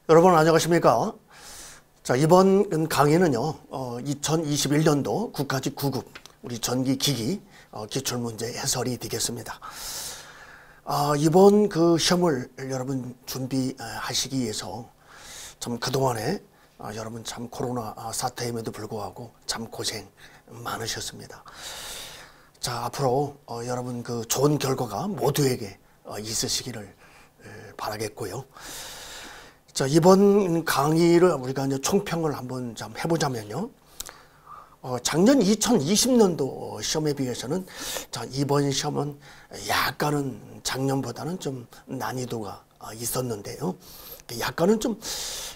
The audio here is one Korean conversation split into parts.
여러분 안녕하십니까? 자, 이번 강의는요, 2021년도 국가직 9급 우리 전기기기 기출문제 해설이 되겠습니다. 이번 그 시험을 여러분 준비하시기 위해서 참 그동안에 여러분 참 코로나 사태임에도 불구하고 참 고생 많으셨습니다. 자, 앞으로 여러분 그 좋은 결과가 모두에게 있으시기를 바라겠고요. 자, 이번 강의를 우리가 이제 총평을 한번 좀 해보자면요. 작년 2020년도 시험에 비해서는 자, 이번 시험은 약간은 작년보다는 좀 난이도가 있었는데요. 약간은 좀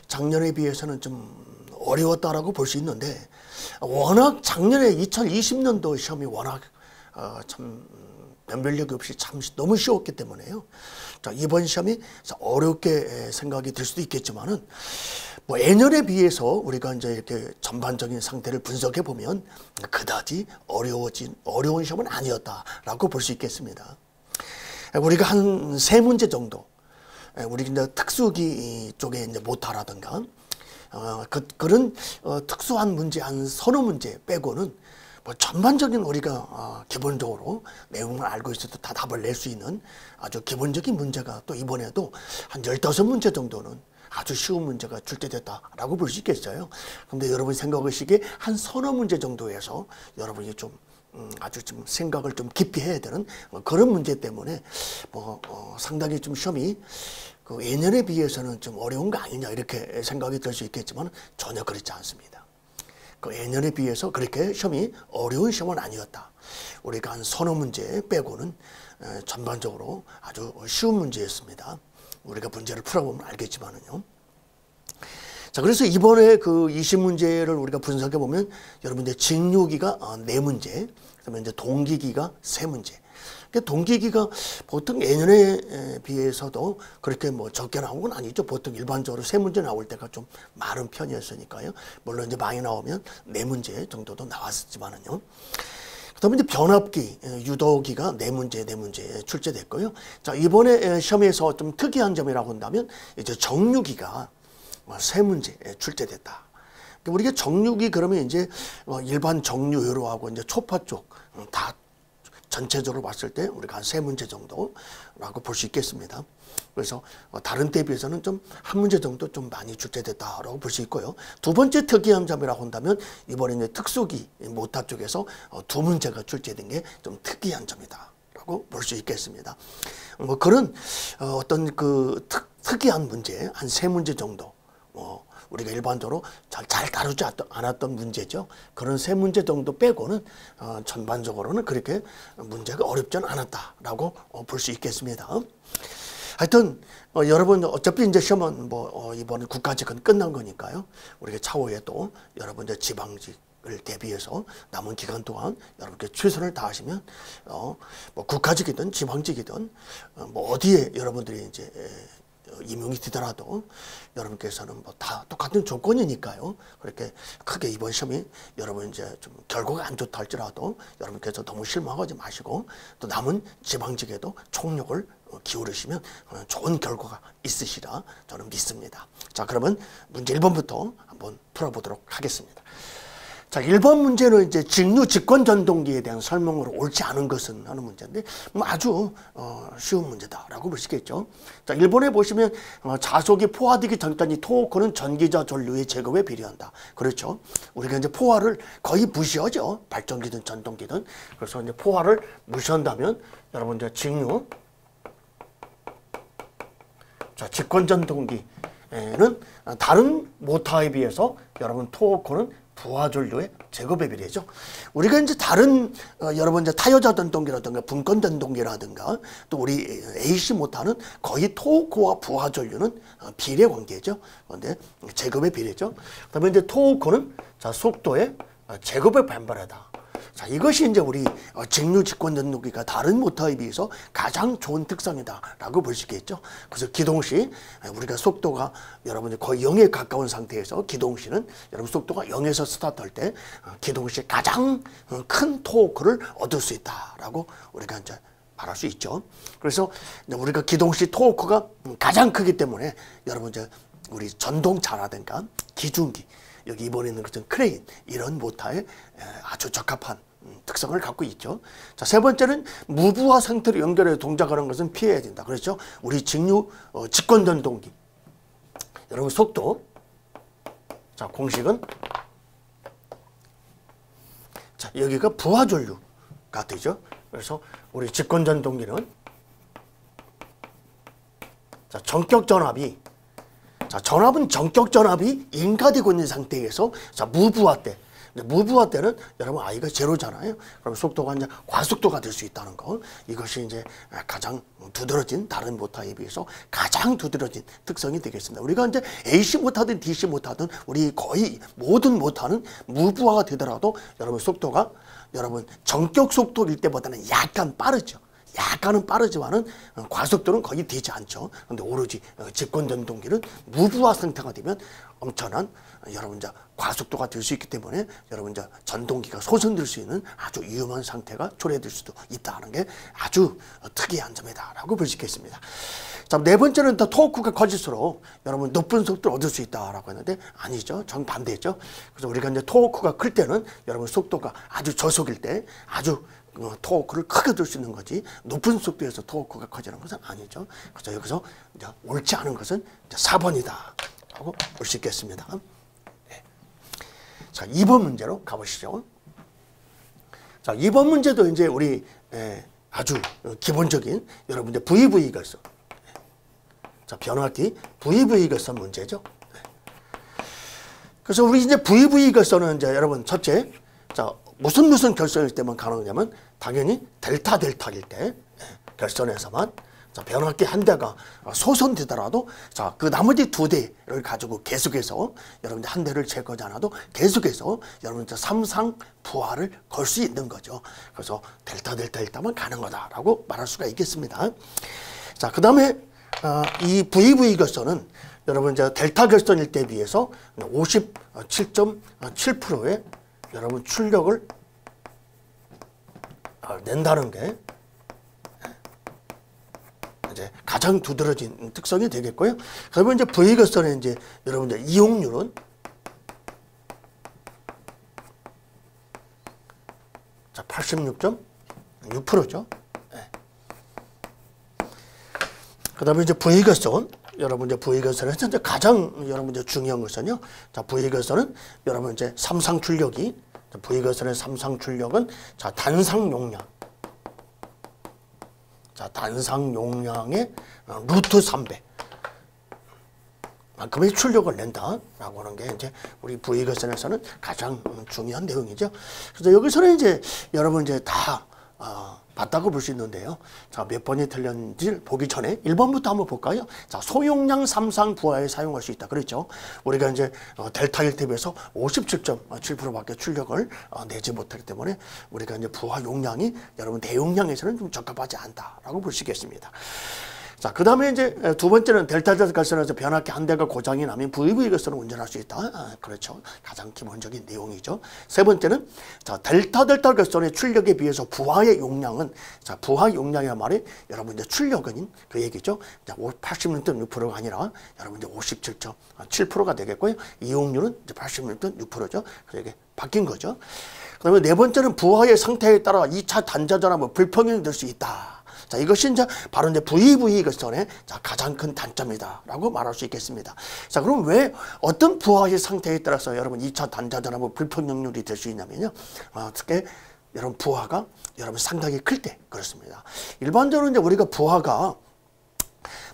작년에 비해서는 좀 어려웠다라고 볼 수 있는데, 워낙 작년에 2020년도 시험이 워낙 참 변별력이 없이 참 너무 쉬웠기 때문에요. 자, 이번 시험이 어렵게 생각이 들 수도 있겠지만은 뭐 예년에 비해서 우리가 이제 이렇게 전반적인 상태를 분석해 보면 그다지 어려운 시험은 아니었다라고 볼 수 있겠습니다. 우리가 한 3문제 정도, 우리 이제 특수기 쪽에 이제 못하라든가 그런 특수한 문제 한 서너 문제 빼고는 뭐 전반적인 우리가 기본적으로 내용을 알고 있어도 다 답을 낼 수 있는 아주 기본적인 문제가 또 이번에도 한 15문제 정도는 아주 쉬운 문제가 출제됐다라고 볼 수 있겠어요. 그런데 여러분 생각하시기에 한 서너 문제 정도에서 여러분이 좀 아주 좀 생각을 좀 깊이 해야 되는 그런 문제 때문에 뭐 상당히 좀 시험이 그 예년에 비해서는 좀 어려운 거 아니냐 이렇게 생각이 들 수 있겠지만 전혀 그렇지 않습니다. 그 예년에 비해서 그렇게 시험이 어려운 시험은 아니었다. 우리가 한 서너 문제 빼고는 전반적으로 아주 쉬운 문제였습니다. 우리가 문제를 풀어보면 알겠지만은요. 자, 그래서 이번에 그 20문제를 우리가 분석해 보면 여러분들 직류기가 4문제, 그다음에 이제 동기기가 3문제. 동기기가 보통 예년에 비해서도 그렇게 뭐 적게 나온 건 아니죠. 보통 일반적으로 3문제 나올 때가 좀 많은 편이었으니까요. 물론 이제 많이 나오면 4문제 정도도 나왔지만은요. 그다음에 이제 변압기, 유도기가 4문제 출제됐고요. 자, 이번에 시험에서 좀 특이한 점이라고 한다면 이제 정류기가 3문제 출제됐다. 우리가 정류기 그러면 이제 일반 정류회로하고 이제 초파 쪽 다 전체적으로 봤을 때 우리가 한 3문제 정도라고 볼 수 있겠습니다. 그래서 다른 때에 비해서는 좀 한 문제 정도 좀 많이 출제됐다라고 볼 수 있고요. 두 번째 특이한 점이라고 한다면 이번에 이제 특수기 모타 쪽에서 2문제가 출제된 게 좀 특이한 점이다라고 볼 수 있겠습니다. 뭐 그런 어떤 그 특이한 문제 한 3문제 정도 우리가 일반적으로 잘 다루지 않았던 문제죠. 그런 3문제 정도 빼고는 전반적으로는 그렇게 문제가 어렵지는 않았다라고 볼 수 있겠습니다. 하여튼 여러분 어차피 이제 시험은 뭐 이번 국가직은 끝난 거니까요. 우리가 차후에 또 여러분 이제 지방직을 대비해서 남은 기간 동안 여러분께 최선을 다하시면 뭐 국가직이든 지방직이든 뭐 어디에 여러분들이 이제 임용이 되더라도 여러분께서는 뭐 다 똑같은 조건이니까요. 그렇게 크게 이번 시험이 여러분 이제 좀 결과가 안 좋다 할지라도 여러분께서 너무 실망하지 마시고 또 남은 지방직에도 총력을 기울이시면 좋은 결과가 있으시라 저는 믿습니다. 자, 그러면 문제 1번부터 한번 풀어보도록 하겠습니다. 자, 1번 문제는 이제 직류 직권 전동기에 대한 설명으로 옳지 않은 것은 하는 문제인데 뭐 아주 쉬운 문제다라고 볼 수 있겠죠. 자, 1번에 보시면 자속이 포화되기 전까지 토크는 전기자 전류의 제곱에 비례한다. 그렇죠. 우리가 이제 포화를 거의 무시하죠. 발전기든 전동기든. 그래서 이제 포화를 무시한다면 여러분 이제 직류, 자, 직권 전동기에는 다른 모터에 비해서 여러분 토크는 부하 전류의 제곱에 비례죠. 우리가 이제 다른 여러분 이제 타여자 전동기라든가 분권 전동기라든가 또 우리 AC 모터는 거의 토크와 부하 전류는 비례 관계죠. 그런데 제곱의 비례죠. 그다음에 이제 토크는 자 속도의 제곱에 반발하다. 자, 이것이 이제 우리 직류 직권 전동기가 다른 모터에 비해서 가장 좋은 특성이다라고 볼 수 있겠죠. 그래서 기동 시 우리가 속도가 여러분들 거의 0에 가까운 상태에서 기동 시는 여러분 속도가 0에서 스타트할 때 기동 시 가장 큰 토크를 얻을 수 있다라고 우리가 이제 말할 수 있죠. 그래서 우리가 기동 시 토크가 가장 크기 때문에 여러분 이제 우리 전동차라든가 기중기, 여기 이번에 있는 것은 크레인, 이런 모터에 아주 적합한 특성을 갖고 있죠. 자, 세 번째는 무부하 상태로 연결해 동작하는 것은 피해야 된다. 그렇죠? 우리 직류 직권 전동기. 여러분 속도. 자, 공식은 자, 여기가 부하 전류가 되죠. 그래서 우리 직권 전동기는 자, 전격 전압이 자, 전압은 전격 전압이 인가되고 있는 상태에서 자, 무부하 때. 무부하 때는 여러분 I가 제로잖아요. 그럼 속도가 이제 과속도가 될 수 있다는 거. 이것이 이제 가장 두드러진 다른 모터에 비해서 가장 두드러진 특성이 되겠습니다. 우리가 이제 AC 모터든 DC 모터든 우리 거의 모든 모터는 무부하가 되더라도 여러분 속도가 여러분 전격 속도일 때보다는 약간 빠르죠. 약간은 빠르지만은 과속도는 거의 되지 않죠. 근데 오로지 직권 전동기는 무부하 상태가 되면 엄청난 여러분 이제 과속도가 될 수 있기 때문에 여러분 이제 전동기가 소선될 수 있는 아주 위험한 상태가 초래될 수도 있다는 게 아주 특이한 점이다라고 볼 수 있겠습니다. 자, 네 번째는 더 토크가 커질수록 여러분 높은 속도를 얻을 수 있다라고 했는데 아니죠. 정반대죠. 그래서 우리가 이제 토크가 클 때는 여러분 속도가 아주 저속일 때 아주 토크를 크게 얻을 수 있는 거지 높은 속도에서 토크가 커지는 것은 아니죠. 그래서 여기서 이제 옳지 않은 것은 이제 4번이다 라고 볼 수 있겠습니다. 네. 자, 2번 문제로 가보시죠. 자, 2번 문제도 이제 우리 아주 기본적인 여러분들 VV 결선. 자, 변압기 VV 결선 문제죠. 네. 그래서 우리 이제 VV 결선은 이제 여러분 첫째, 자, 무슨 결선일 때만 가능하냐면 당연히 델타일 때 결선에서만 자, 변압기 한 대가 소선되더라도 자, 그 나머지 두 대를 가지고 계속해서 여러분들 한 대를 제거하지 않아도 계속해서 여러분들 삼상 부하를 걸 수 있는 거죠. 그래서 델타일 때만 가능하다라고 말할 수가 있겠습니다. 자, 그 다음에 이 VV 결선은 여러분 이제 델타 결선일 때에 비해서 57.7%의 여러분 출력을 낸다는 게 이제 가장 두드러진 특성이 되겠고요. 그러면 이제 V 결선의 이제 여러분들 이용률은 자 86.6%죠. 네. 그다음에 이제 V 결선 여러분 이제 V 결선에서 이제 가장 여러분 이제 중요한 것은요. 자 V 결선은 여러분 이제 삼상 출력이 V 결선의 삼상 출력은 자 단상 용량. 자, 단상 용량의 루트 3배. 만큼의 출력을 낸다라고 하는 게 이제 우리 V 결선에서는 가장 중요한 내용이죠. 그래서 여기서는 이제 여러분 이제 다 봤다고 볼 수 있는데요. 자, 몇 번이 틀렸는지 보기 전에 1번부터 한번 볼까요? 자, 소용량 삼상 부하에 사용할 수 있다. 그랬죠. 우리가 이제 델타일 대비해서 57.7%밖에 출력을 내지 못하기 때문에 우리가 이제 부하 용량이 여러분 대용량에서는 좀 적합하지 않다라고 볼 수 있겠습니다. 자, 그 다음에 이제 두 번째는 델타 결선에서 변압기 한 대가 고장이 나면 VV 결선을 운전할 수 있다. 그렇죠. 가장 기본적인 내용이죠. 세 번째는 자, 델타 결선의 출력에 비해서 부하의 용량은 자, 부하 용량이란 말이 여러분 이제 출력은 그 얘기죠. 86.6%가 아니라 여러분 이제 57.7%가 되겠고요. 이용률은 이제 86.6%죠. 그래서 이게 바뀐 거죠. 그다음에 네 번째는 부하의 상태에 따라 2차 단자 전압은 불평형이 될 수 있다. 자, 이것이 이제 바로 이제 VV 결선의 자, 가장 큰 단점이다라고 말할 수 있겠습니다. 자, 그럼 왜 어떤 부하의 상태에 따라서 여러분 2차 단자 전압은 불평형률이 될 수 있냐면요. 어떻게 여러분 부하가 여러분 상당히 클 때 그렇습니다. 일반적으로 이제 우리가 부하가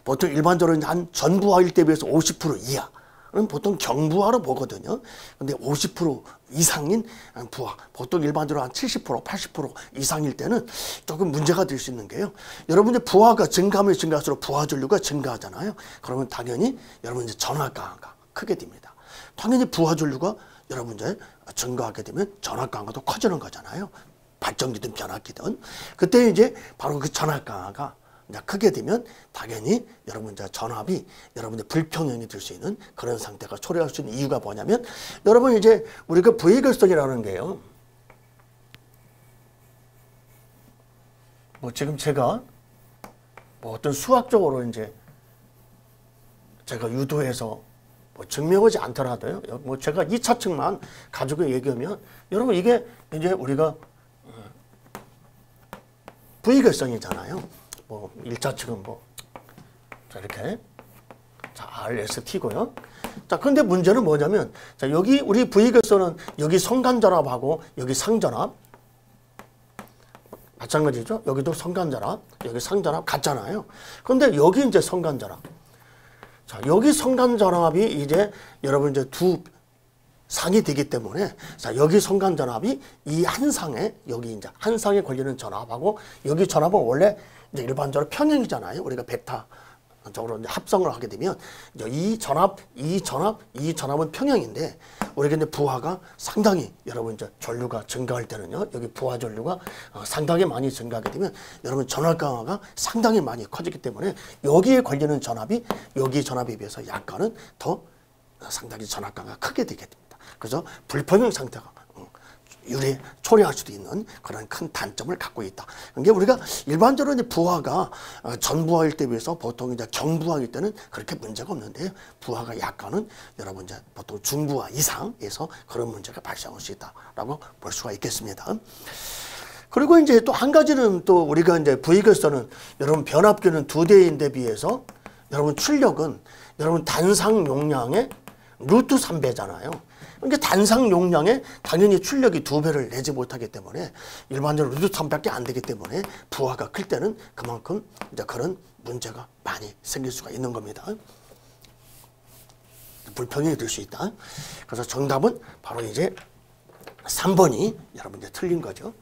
보통 일반적으로 한 전부하일 때 비해서 50% 이하. 는 보통 경부하로 보거든요. 근데 50% 이상인 부하, 보통 일반적으로 한 70%, 80% 이상일 때는 조금 문제가 될 수 있는 게요. 여러분들 부하가 증가하면 증가할수록 부하 전류가 증가하잖아요. 그러면 당연히 여러분 이제 전압강화가 크게 됩니다. 당연히 부하 전류가 여러분 이제 증가하게 되면 전압강화도 커지는 거잖아요. 발전기든 변압기든. 그때 이제 바로 그 전압강화가 크게 되면 당연히 여러분 이제 전압이 여러분의 불평형이 될 수 있는 그런 상태가 초래할 수 있는 이유가 뭐냐면 여러분 이제 우리가 V 결선이라는 게요. 뭐 지금 제가 뭐 어떤 수학적으로 이제 제가 유도해서 뭐 증명하지 않더라도요. 뭐 제가 2차 측만 가지고 얘기하면 여러분 이게 이제 우리가 V결성이잖아요. 뭐 1차 측은 뭐 자 이렇게 자 RST고요. 자 근데 문제는 뭐냐면 자 여기 우리 V결선은 여기 성간전압하고 여기 상전압 마찬가지죠. 여기도 성간전압, 여기 상전압 같잖아요. 그런데 여기 이제 성간전압. 자, 여기 성간전압이 이제 여러분 이제 두 상이 되기 때문에 자, 여기 성간전압이 이 한 상에 여기 이제 한 상에 걸리는 전압하고 여기 전압은 원래 이제 일반적으로 평행이잖아요. 우리가 베타 적으로 이제 합성을 하게 되면 이 전압은 평형인데 우리가 이제 부하가 상당히 여러분 이제 전류가 증가할 때는요 여기 부하 전류가 상당히 많이 증가하게 되면 여러분 전압 강화가 상당히 많이 커지기 때문에 여기에 걸리는 전압이 여기 전압에 비해서 약간은 더 상당히 전압 강화가 크게 되게 됩니다. 그래서 불평형 상태가 초래할 수도 있는 그런 큰 단점을 갖고 있다. 그러니까 우리가 일반적으로 이제 부하가 전부하일 때 비해서 보통 이제 경부하일 때는 그렇게 문제가 없는데 부하가 약간은 여러분 이제 보통 중부하 이상에서 그런 문제가 발생할 수 있다라고 볼 수가 있겠습니다. 그리고 이제 또 한 가지는 또 우리가 이제 V결선은 여러분 변압기는 2대인데 비해서 여러분 출력은 여러분 단상 용량의 루트 3배잖아요. 그러니까 단상 용량에 당연히 출력이 2배를 내지 못하기 때문에 일반적으로 루트 3밖에 안 되기 때문에 부하가 클 때는 그만큼 이제 그런 문제가 많이 생길 수가 있는 겁니다. 불평형이 될 수 있다. 그래서 정답은 바로 이제 3번이 여러분 이제 틀린 거죠.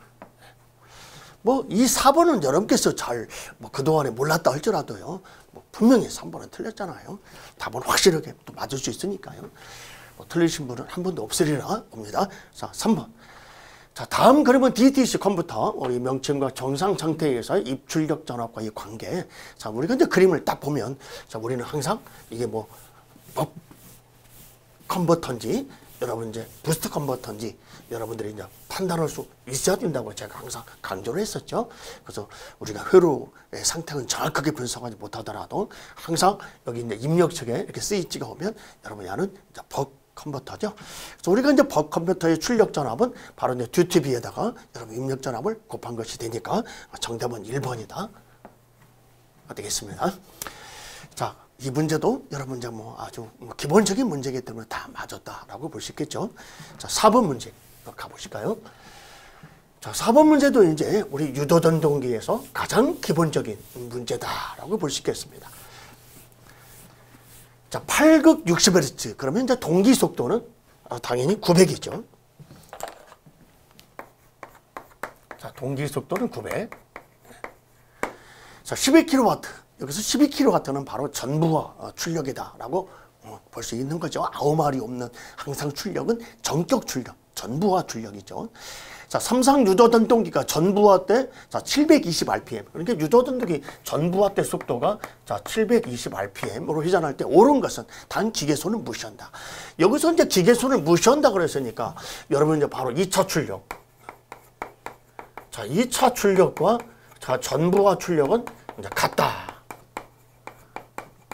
뭐 이 4번은 여러분께서 잘 뭐 그동안에 몰랐다 할지라도요. 뭐 분명히 3번은 틀렸잖아요. 답은 확실하게 또 맞을 수 있으니까요. 뭐 틀리신 분은 한 번도 없으리라 봅니다. 자, 3번. 자, 다음 그러면 DTC 컴퓨터 우리 명칭과 정상 상태에서의 입출력 전압과 이 관계. 자, 우리가 이제 그림을 딱 보면 자, 우리는 항상 이게 뭐 법 컨버터인지 여러분 이제 부스트 컨버터인지 여러분들이 이제 판단할 수 있어야 된다고 제가 항상 강조를 했었죠. 그래서 우리가 회로의 상태는 정확하게 분석하지 못하더라도 항상 여기 이제 입력측에 이렇게 스위치가 오면 여러분 야는 이제 법 컨버터죠. 그래서 우리가 이제 법 컨버터의 출력 전압은 바로 이제 듀티비에다가 여러분 입력 전압을 곱한 것이 되니까 정답은 1번이다. 되겠습니다. 자, 이 문제도 여러분 이제 뭐 아주 기본적인 문제이기 때문에 다 맞았다라고 볼 수 있겠죠. 자, 4번 문제 가보실까요? 자, 4번 문제도 이제 우리 유도전동기에서 가장 기본적인 문제다라고 볼 수 있겠습니다. 자, 8극 60Hz 그러면 이제 동기 속도는 당연히 900이죠. 자, 동기 속도는 900. 자, 12kW. 여기서 12kW는 바로 전부하 출력이다라고 볼 수 있는 거죠. 아무 말이 없는 항상 출력은 전격 출력, 전부하 출력이죠. 자, 삼상 유도전동기가 전부하 때 자, 720rpm. 그러니까 유도전동기 전부하 때 속도가 자, 720rpm으로 회전할 때 옳은 것은 단 기계손을 무시한다. 여기서 이제 기계손을 무시한다 그랬으니까 여러분 이제 바로 2차 출력. 자, 2차 출력과 자, 전부하 출력은 이제 같다.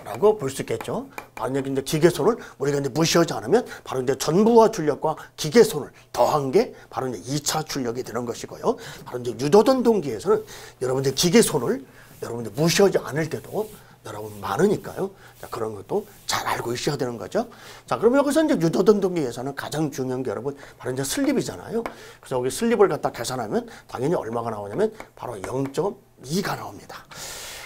라고 볼 수 있겠죠. 만약에 이제 기계손을 우리가 이제 무시하지 않으면 바로 이제 전부하 출력과 기계손을 더한 게 바로 이제 2차 출력이 되는 것이고요. 바로 이제 유도전동기에서는 여러분들 기계손을 여러분들 무시하지 않을 때도 여러분 많으니까요. 자, 그런 것도 잘 알고 있어야 되는 거죠. 자, 그러면 여기서 이제 유도전동기에서는 가장 중요한 게 여러분 바로 이제 슬립이잖아요. 그래서 여기 슬립을 갖다 계산하면 당연히 얼마가 나오냐면 바로 0.2가 나옵니다.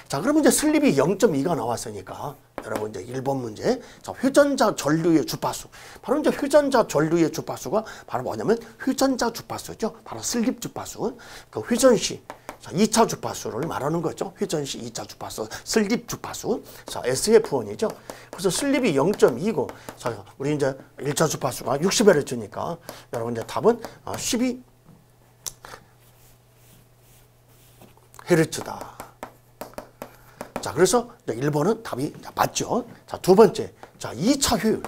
자, 그러면 이제 슬립이 0.2가 나왔으니까 여러분 이제 1번 문제. 자, 회전자 전류의 주파수. 바로 이제 회전자 전류의 주파수가 바로 뭐냐면 회전자 주파수죠. 바로 슬립 주파수. 그 회전 시. 자, 2차 주파수를 말하는 거죠. 회전 시 2차 주파수, 슬립 주파수. 자, SF1이죠. 그래서 슬립이 0.2고, 자, 우리 이제 1차 주파수가 60Hz니까 여러분 이제 답은 12Hz다. 자, 그래서 1번은 답이 맞죠. 자, 두 번째. 자, 2차 효율.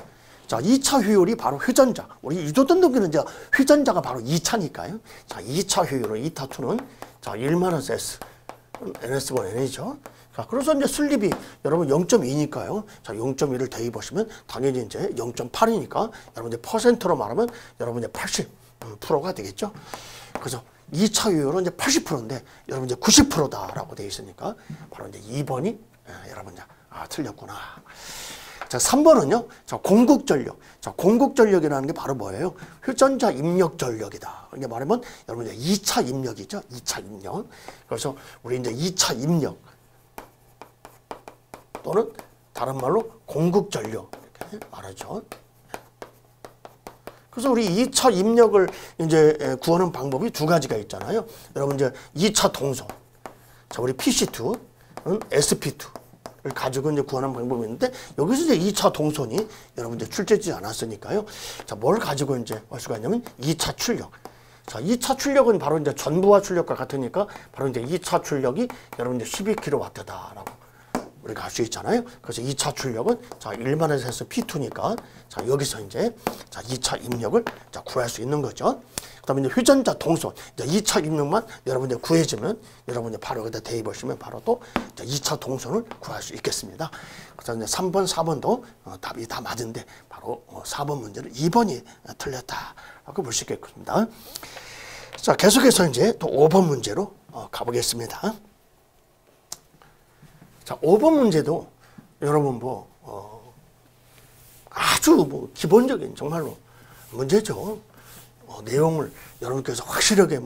자, 2차 효율이 바로 회전자. 우리 유도전동기는 이제 회전자가 바로 2차니까요. 자, 2차 효율은 2타2는 자, 1-S. NS1 N이죠. 자, 그래서 이제 순립이 여러분 0.2니까요. 자, 0.2를 대입하시면 당연히 이제 0.8이니까 여러분 이제 퍼센트로 말하면 여러분 이제 80%가 되겠죠. 그래서 2차 유효로 이제 80%인데 여러분 이제 90%다라고 되어 있으니까 바로 이제 2번이 여러분 이제 틀렸구나. 자, 3번은요. 자, 공국전력. 자, 공국전력이라는 게 바로 뭐예요? 휴전자 입력 전력이다. 이게 말하면 여러분 이제 2차 입력이죠. 2차 입력. 그래서 우리 이제 2차 입력 또는 다른 말로 공국전력 이렇게 말하죠. 그래서 우리 2차 입력을 이제 구하는 방법이 두 가지가 있잖아요. 여러분 이제 2차 동소. 자, 우리 PC2, SP2를 가지고 이제 구하는 방법이 있는데 여기서 이제 2차 동선이 여러분 이제 출제되지 않았으니까요. 자, 뭘 가지고 이제 할 수가 있냐면 2차 출력. 자, 2차 출력은 바로 이제 전부하 출력과 같으니까 바로 이제 2차 출력이 여러분 이제 12kW다라고 우리가 알 수 있잖아요. 그래서 2차 출력은 자, 1만에서 해서 P2니까 자, 여기서 이제 자, 2차 입력을 자, 구할 수 있는 거죠. 그다음에 이제 휴전자 동선. 이제 2차 입력만 여러분 이제 구해지면 여러분 이제 바로 여기다 대입하시면 바로 또 2차 동선을 구할 수 있겠습니다. 그래서 이제 3번, 4번도 답이 다 맞은데 바로 4번 문제는 2번이 틀렸다라고 볼 수 있겠습니다. 자, 계속해서 이제 또 5번 문제로 가보겠습니다. 자, 5번 문제도 여러분 아주 기본적인 정말로 문제죠. 내용을 여러분께서 확실하게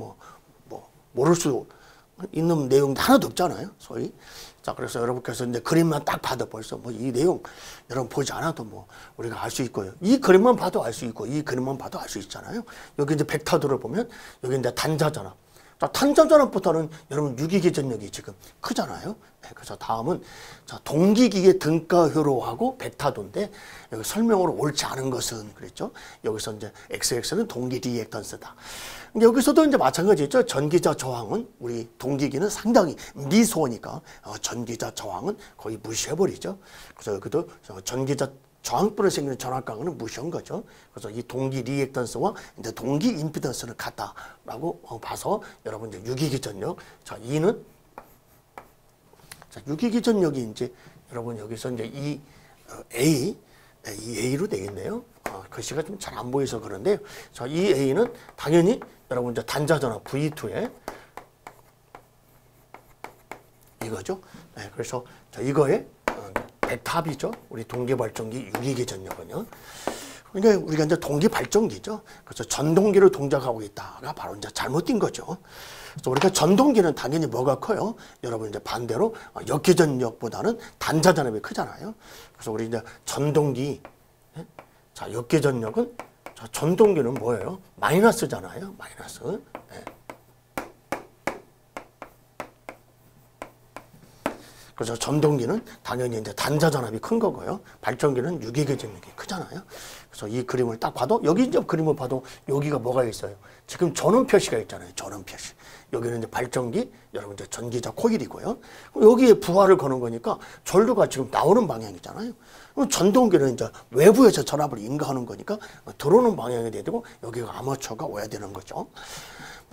모를 수 있는 내용이 하나도 없잖아요. 소위. 자, 그래서 여러분께서 이제 그림만 딱 봐도 벌써 이 내용 여러분 보지 않아도 우리가 알 수 있고요. 이 그림만 봐도 알 수 있고 이 그림만 봐도 알 수 있잖아요. 여기 이제 벡터들을 보면 여기 이제 단자전압. 자, 탄자전압보다는 여러분 유기계전력이 지금 크잖아요. 네, 그래서 다음은 자, 동기기계 등가효로하고 벡터도인데 여기 설명으로 옳지 않은 것은 그랬죠. 여기서 이제 XX는 동기 리액턴스다. 여기서도 이제 마찬가지죠. 전기자 저항은 우리 동기기는 상당히 미소니까 전기자 저항은 거의 무시해버리죠. 그래서 여기도 전기자 저항불에 생기는 전압강은 무시한 거죠. 그래서 이 동기 리액턴스와 이제 동기 임피던스는 같다라고 봐서 여러분 이제 유기기전력. 자, 이는 자, 유기기전력이 이제 여러분 여기서 이제 이 A로 되어 있네요. 글씨가 좀 잘 안 보여서 그런데요. 자, 이 A는 당연히 여러분 이제 단자전압 V2에 이거죠. 네, 그래서 자, 이거에 백탑이죠. 우리 동기발전기 유기계전력은요. 그러니까 우리가 이제 동기발전기죠. 그래서 전동기를 동작하고 있다가 바로 이제 잘못된 거죠. 그래서 우리가 전동기는 당연히 뭐가 커요? 여러분 이제 반대로 역계전력보다는 단자전압이 크잖아요. 그래서 우리 이제 전동기, 자, 역계전력은 자, 전동기는 뭐예요? 마이너스잖아요. 마이너스. 네. 그래서 전동기는 당연히 이제 단자전압이 큰 거고요. 발전기는 유기계전력이 크잖아요. 그래서 이 그림을 딱 봐도 여기 이제 그림을 봐도 여기가 뭐가 있어요? 지금 전원 표시가 있잖아요. 전원 표시. 여기는 이제 발전기, 여러분 이제 전기자 코일이고요. 여기에 부하를 거는 거니까 전류가 지금 나오는 방향이잖아요. 그럼 전동기는 이제 외부에서 전압을 인가하는 거니까 들어오는 방향이 돼야 되고 여기가 아마추어가 와야 되는 거죠.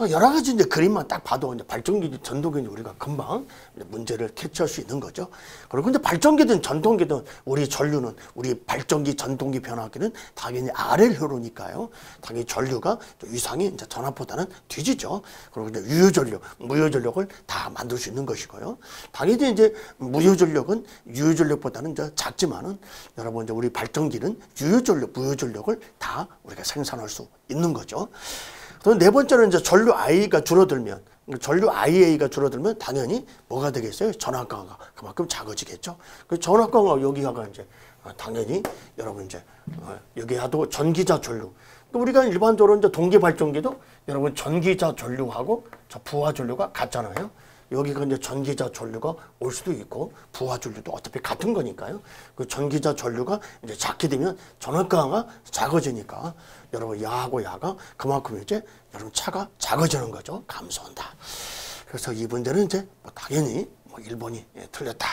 여러 가지 이제 그림만 딱 봐도 이제 발전기, 전동기는 우리가 금방 문제를 캐치할 수 있는 거죠. 그리고 이제 발전기든 전동기든 우리 전류는 우리 발전기, 전동기 변화기는 당연히 RL효로니까요. 당연히 전류가 위상이 이제 전압보다는 뒤지죠. 그리고 이제 유효전력, 무효전력을 다 만들 수 있는 것이고요. 당연히 이제 무효전력은 유효전력보다는 이제 작지만은 여러분 이제 우리 발전기는 유효전력, 무효전력을 다 우리가 생산할 수 있는 거죠. 또 네 번째는 이제 전류 I가 줄어들면, 전류 IA가 줄어들면 당연히 뭐가 되겠어요? 전압강화가 그만큼 작아지겠죠. 그 전압강화 여기가 이제 당연히 여러분 이제 여기하도 전기자 전류. 우리가 일반적으로 이제 동기 발전기도 여러분 전기자 전류하고 부하 전류가 같잖아요. 여기가 이제 전기자 전류가 올 수도 있고 부하 전류도 어차피 같은 거니까요. 그 전기자 전류가 이제 작게 되면 전압강화가 작아지니까 여러분 야하고 야가 그만큼 이제 여러분 차가 작아지는 거죠. 감소한다. 그래서 이 문제는 이제 당연히 1번이 틀렸다.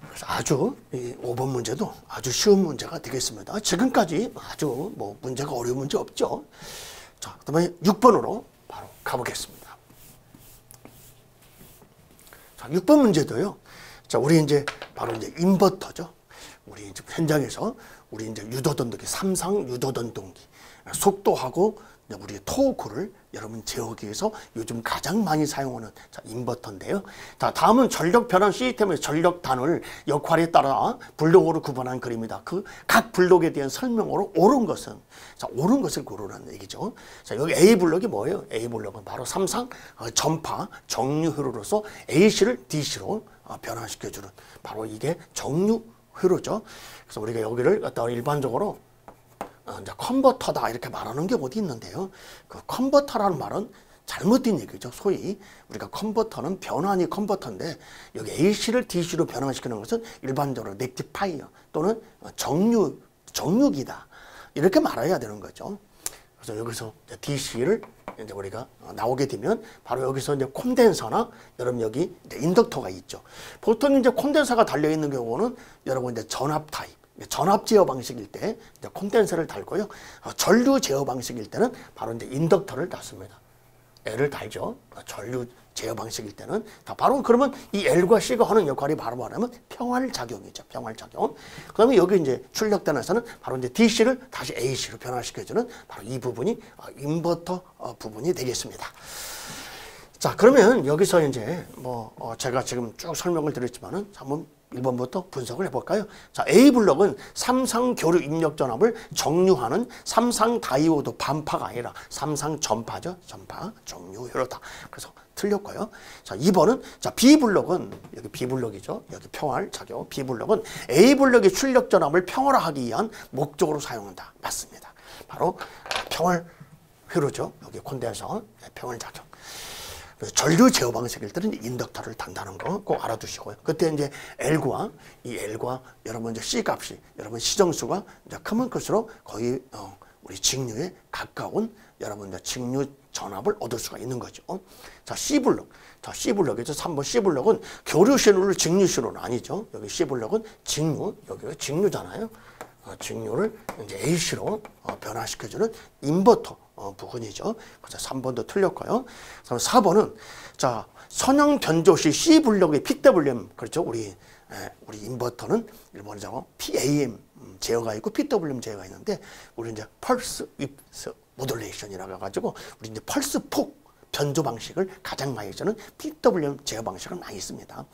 그래서 아주 이 5번 문제도 아주 쉬운 문제가 되겠습니다. 지금까지 아주 문제가 어려운 문제 없죠. 자, 그다음에 6번으로 바로 가보겠습니다. 자, 6번 문제도요. 자, 우리 이제 바로 이제 인버터죠. 우리 이제 현장에서 우리 이제 유도전동기, 삼상 유도전동기 속도하고 우리 토크를 여러분 제어하기 위해서 요즘 가장 많이 사용하는 자, 인버터인데요. 자, 다음은 전력 변환 시스템의 전력단을 역할에 따라 블록으로 구분한 그림이다. 그 각 블록에 대한 설명으로 옳은 것은 자, 옳은 것을 고르라는 얘기죠. 자, 여기 A 블록이 뭐예요? A 블록은 바로 삼상 전파 정류회로로서 AC를 DC로 변환시켜주는 바로 이게 정류회로죠. 그래서 우리가 여기를 갖다가 일반적으로 이제 컨버터다 이렇게 말하는 게 어디 있는데요. 그 컨버터라는 말은 잘못된 얘기죠. 소위 우리가 컨버터는 변환이 컨버터인데 여기 AC를 DC로 변환시키는 것은 일반적으로 렉티파이어 또는 정류기다 이렇게 말해야 되는 거죠. 그래서 여기서 DC를 이제 우리가 나오게 되면 바로 여기서 이제 콘덴서나 여러분 여기 이제 인덕터가 있죠. 보통 이제 콘덴서가 달려 있는 경우는 여러분 이제 전압 타입. 전압 제어 방식일 때 이제 콘덴서를 달고요. 전류 제어 방식일 때는 바로 이제 인덕터를 달습니다. L을 달죠. 전류 제어 방식일 때는 바로 그러면 이 L과 C가 하는 역할이 바로 뭐냐면 평활작용이죠. 평활작용. 그다음에 여기 이제 출력단에서는 바로 이제 DC를 다시 AC로 변화시켜주는 바로 이 부분이 인버터 부분이 되겠습니다. 자, 그러면 여기서 이제 뭐 제가 지금 쭉 설명을 드렸지만은 한번 1번부터 분석을 해볼까요? 자, A 블록은 삼상 교류 입력 전압을 정류하는 삼상 다이오드 반파가 아니라 삼상 전파죠. 전파, 정류회로다. 그래서 틀렸고요. 자, 2번은 자, B 블록은 여기 B 블록이죠. 여기 평활 작용. B 블록은 A 블록의 출력 전압을 평활화하기 위한 목적으로 사용한다. 맞습니다. 바로 평활 회로죠. 여기 콘덴서 평활 작용. 전류 제어 방식일 때는 인덕터를 단다는 거 꼭 알아두시고요. 그때 이제 L과 여러분 이제 C 값이 여러분 시정수가 이제 크면 클수록 거의 우리 직류에 가까운 여러분 이제 직류 전압을 얻을 수가 있는 거죠. 자, C 블록. 자, C 블록이죠. 3번 C 블록은 교류 신호를 직류 신호는 아니죠. 여기 C 블록은 직류, 여기가 직류잖아요. 직류를 이제 AC로 변화시켜주는 인버터 부분이죠. 그래서 3번도 틀렸고요. 4번은 자, 선형 변조 시 C 블록의 PWM 그렇죠. 우리 인버터는 일본에서 PAM 제어가 있고 PWM 제어가 있는데 우리 이제 펄스 윕스 모듈레이션이라고 해가지고 우리 이제 펄스 폭 변조 방식을 가장 많이 쓰는 PWM 제어 방식을 많이 씁니다.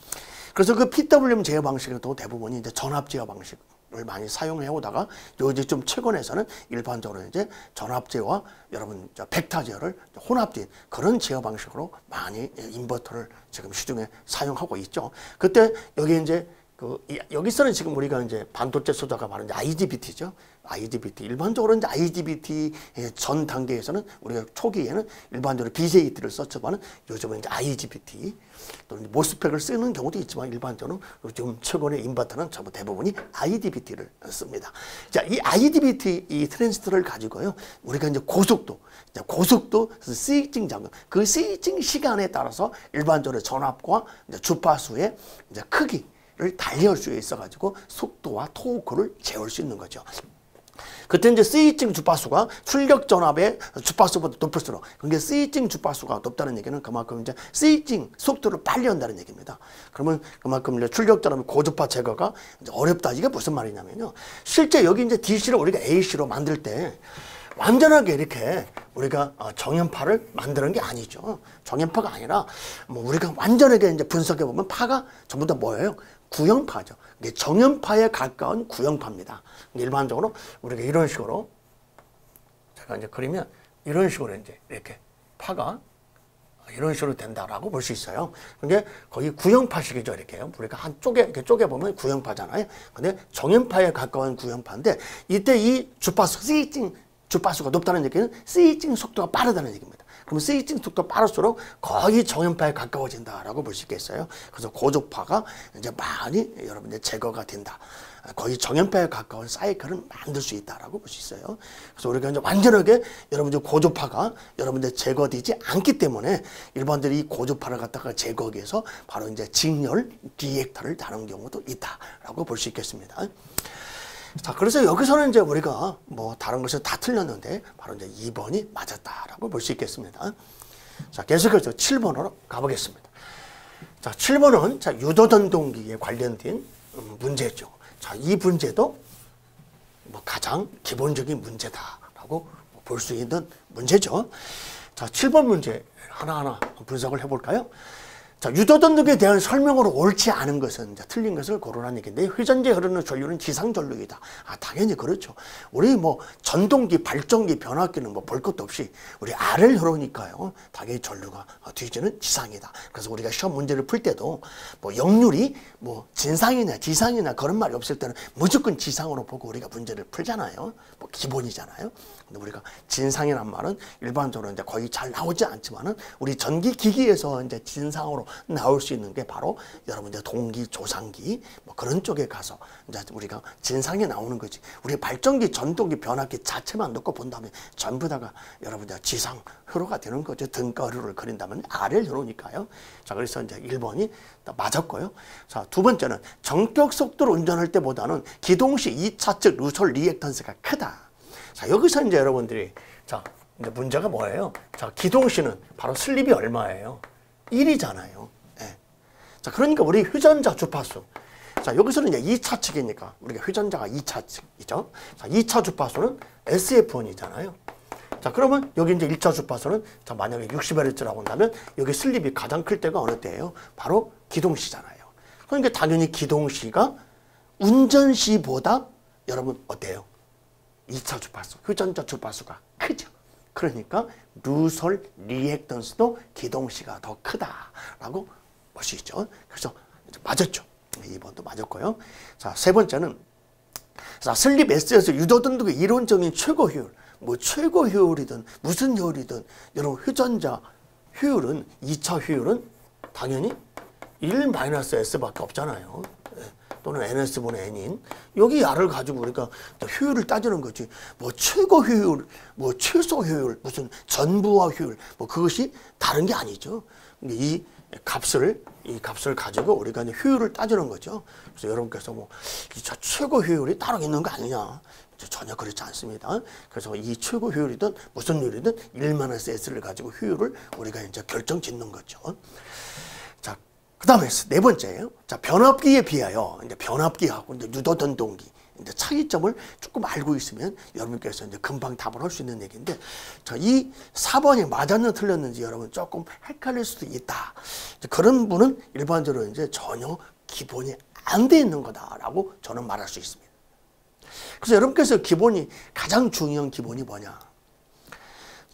그래서 그 PWM 제어 방식에도 대부분이 이제 전압 제어 방식 을 많이 사용해 오다가 요즘 좀 최근에서는 일반적으로 이제 전압 제어와 여러분 벡터 제어를 혼합된 그런 제어 방식으로 많이 인버터를 지금 시중에 사용하고 있죠. 그때 여기 이제 여기서는 지금 우리가 이제 반도체 소자가 말하는 IGBT죠. IGBT 일반적으로 이제 IGBT 전 단계에서는 우리가 초기에는 일반적으로 BJT를 썼지만은 요즘은 이제 IGBT 또 모스펙을 쓰는 경우도 있지만 일반적으로 요즘 최근의 인버터는 전부 대부분이 IGBT를 씁니다. 자, 이 IGBT 이 트랜지스터를 가지고요 우리가 이제 고속도 스위칭 작용 그 스위칭 시간에 따라서 일반적으로 전압과 이제 주파수의 이제 크기를 달리할 수 있어가지고 속도와 토크를 재울 수 있는 거죠. 그때 이제 스위칭 주파수가 출력 전압의 주파수보다 높을수록 그게 스위칭 주파수가 높다는 얘기는 그만큼 이제 스위칭 속도를 빨리 한다는 얘기입니다. 그러면 그만큼 이제 출력 전압의 고주파 제거가 이제 어렵다. 이게 무슨 말이냐면요. 실제 여기 이제 DC를 우리가 AC로 만들 때 완전하게 이렇게 우리가 정연파를 만드는 게 아니죠. 정연파가 아니라 뭐 우리가 완전하게 이제 분석해 보면 파가 전부 다 뭐예요? 구형파죠. 이게 정연파에 가까운 구형파입니다. 일반적으로 우리가 이런 식으로 제가 이제 그리면 이런 식으로 이제 이렇게 파가 이런 식으로 된다라고 볼 수 있어요. 그게 거의 구형파식이죠. 이렇게요. 우리가 한쪽에 이렇게 쪼개보면 구형파잖아요. 근데 정연파에 가까운 구형파인데 이때 이 주파수 스위칭 주파수가 높다는 얘기는 스위칭 속도가 빠르다는 얘기입니다. 그럼 스위칭 속도가 빠를수록 거의 정연파에 가까워진다라고 볼 수 있겠어요. 그래서 고주파가 이제 많이 여러분들 제거가 된다. 거의 정연파에 가까운 사이클을 만들 수 있다라고 볼 수 있어요. 그래서 우리가 이제 완전하게 여러분들 고주파가 여러분들 제거되지 않기 때문에 일반들이 이 고주파를 갖다가 제거하기 위해서 바로 이제 직렬 리액터를 다는 경우도 있다라고 볼 수 있겠습니다. 자, 그래서 여기서는 이제 우리가 뭐 다른 것은 다 틀렸는데 바로 이제 2번이 맞았다라고 볼 수 있겠습니다. 자, 계속해서 7번으로 가보겠습니다. 자, 7번은 자, 유도전동기에 관련된 문제죠. 자, 이 문제도 뭐 가장 기본적인 문제다라고 볼 수 있는 문제죠. 자, 7번 문제 하나하나 분석을 해볼까요? 자, 유도전동기에 대한 설명으로 옳지 않은 것은 이제 틀린 것을 고르라는 얘기인데, 회전지에 흐르는 전류는 지상전류이다. 당연히 그렇죠. 우리 뭐 전동기, 발전기, 변압기는 뭐 볼 것도 없이 우리 아래를 흐르니까요. 당연히 전류가 뒤지는 지상이다. 그래서 우리가 시험 문제를 풀 때도 뭐 역률이 뭐 진상이냐 지상이냐 그런 말이 없을 때는 무조건 지상으로 보고 우리가 문제를 풀잖아요. 뭐 기본이잖아요. 근데 우리가 진상이란 말은 일반적으로 이제 거의 잘 나오지 않지만은 우리 전기 기기에서 이제 진상으로 나올 수 있는 게 바로 여러분 이제 동기, 조상기 뭐 그런 쪽에 가서 이제 우리가 진상이 나오는 거지. 우리 발전기, 전동기, 변압기 자체만 놓고 본다면 전부 다가 여러분 이제 지상 흐로가 되는 거죠. 등가 흐로를 그린다면 아래를 흐르니까요. 자, 그래서 이제 1번이 맞았고요. 자, 두 번째는 정격 속도로 운전할 때보다는 기동시 2차 측 누설 리액턴스가 크다. 자, 여기서 이제 여러분들이 자, 이제 문제가 뭐예요? 자, 기동시는 바로 슬립이 얼마예요? 1이잖아요. 예. 자, 그러니까 우리 회전자 주파수. 자, 여기서는 이제 2차 측이니까 우리가 회전자가 2차 측이죠. 자, 2차 주파수는 SF1이잖아요. 자, 그러면 여기 이제 1차 주파수는 자, 만약에 60Hz라고 한다면 여기 슬립이 가장 클 때가 어느 때예요? 바로 기동시잖아요. 그러니까 당연히 기동시가 운전시보다 여러분 어때요? 2차 주파수, 회전자 주파수가 크죠. 그러니까 누설 리액턴스도 기동시가 더 크다라고 볼 수 있죠. 그래서 맞았죠. 2번도 맞았고요. 자, 세 번째는 자, 슬립 S에서 유도전동의 이론적인 최고 효율, 뭐 최고 효율이든 무슨 효율이든 여러분 회전자 효율은 2차 효율은 당연히 1-S밖에 없잖아요. 또는 NS분의 N인 여기 R을 가지고 우리가 효율을 따지는 거지. 뭐 최고 효율, 뭐 최소 효율, 무슨 전부와 효율, 뭐 그것이 다른 게 아니죠. 이 값을 가지고 우리가 이제 효율을 따지는 거죠. 그래서 여러분께서 뭐 최고 효율이 따로 있는 거 아니냐? 전혀 그렇지 않습니다. 그래서 이 최고 효율이든 무슨 효율이든 1-S를 가지고 효율을 우리가 이제 결정 짓는 거죠. 자, 그 다음에 네 번째예요. 자, 변압기에 비하여 이제 변압기하고 이제 유도전동기 이제 차이점을 조금 알고 있으면 여러분께서 이제 금방 답을 할 수 있는 얘기인데, 자, 이 4번이 맞았는지 틀렸는지 여러분 조금 헷갈릴 수도 있다. 그런 분은 일반적으로 이제 전혀 기본이 안 돼 있는 거다라고 저는 말할 수 있습니다. 그래서 여러분께서 기본이 가장 중요한 기본이 뭐냐?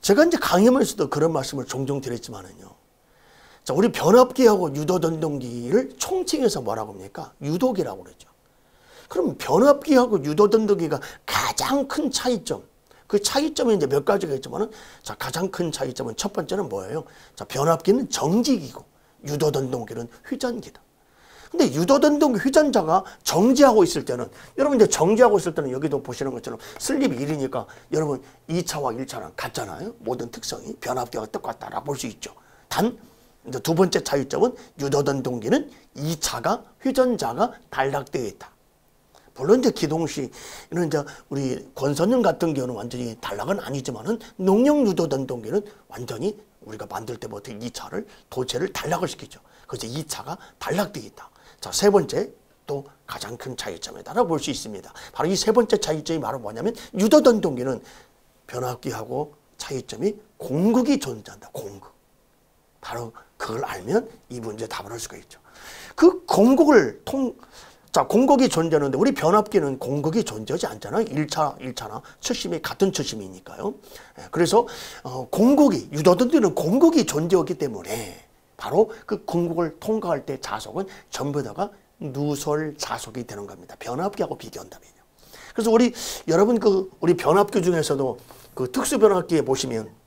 제가 이제 강의하면서도 그런 말씀을 종종 드렸지만은요. 자, 우리 변압기하고 유도전동기를 총칭해서 뭐라고 합니까? 유도기라고 그러죠. 그럼 변압기하고 유도전동기가 가장 큰 차이점, 그 차이점이 이제 몇 가지가 있지만은 자, 가장 큰 차이점은 첫 번째는 뭐예요? 자, 변압기는 정지기고 유도전동기는 회전기다. 근데 유도전동기 회전자가 정지하고 있을 때는 여러분 이제 정지하고 있을 때는 여기도 보시는 것처럼 슬립이 1이니까 여러분 2차와 1차랑 같잖아요. 모든 특성이 변압기와 똑같다라고 볼 수 있죠. 단 이제 두 번째 차이점은 유도전동기는 2차가 회전자가 단락되어 있다. 물론 이제 기동시는 이제 우리 권선영 같은 경우는 완전히 단락은 아니지만은 농용 유도전동기는 완전히 우리가 만들 때부터 2차를 도체를 단락을 시키죠. 그래서 2차가 단락되어 있다. 자, 세 번째 또 가장 큰 차이점이다라고 볼 수 있습니다. 바로 이 세 번째 차이점이 바로 뭐냐면 유도전동기는 변압기하고 차이점이 공극이 존재한다. 공극. 바로 그걸 알면 이 문제 답을 할 수가 있죠. 그 공극을 자, 공극이 존재하는데 우리 변압기는 공극이 존재하지 않잖아요. 1차나 철심이 같은 철심이니까요. 그래서 공극이 유도전동기는 공극이 존재하기 때문에 바로 그 공극을 통과할 때 자속은 전부 다가 누설 자속이 되는 겁니다. 변압기하고 비교한다면요. 그래서 여러분 우리 변압기 중에서도 그 특수 변압기에 보시면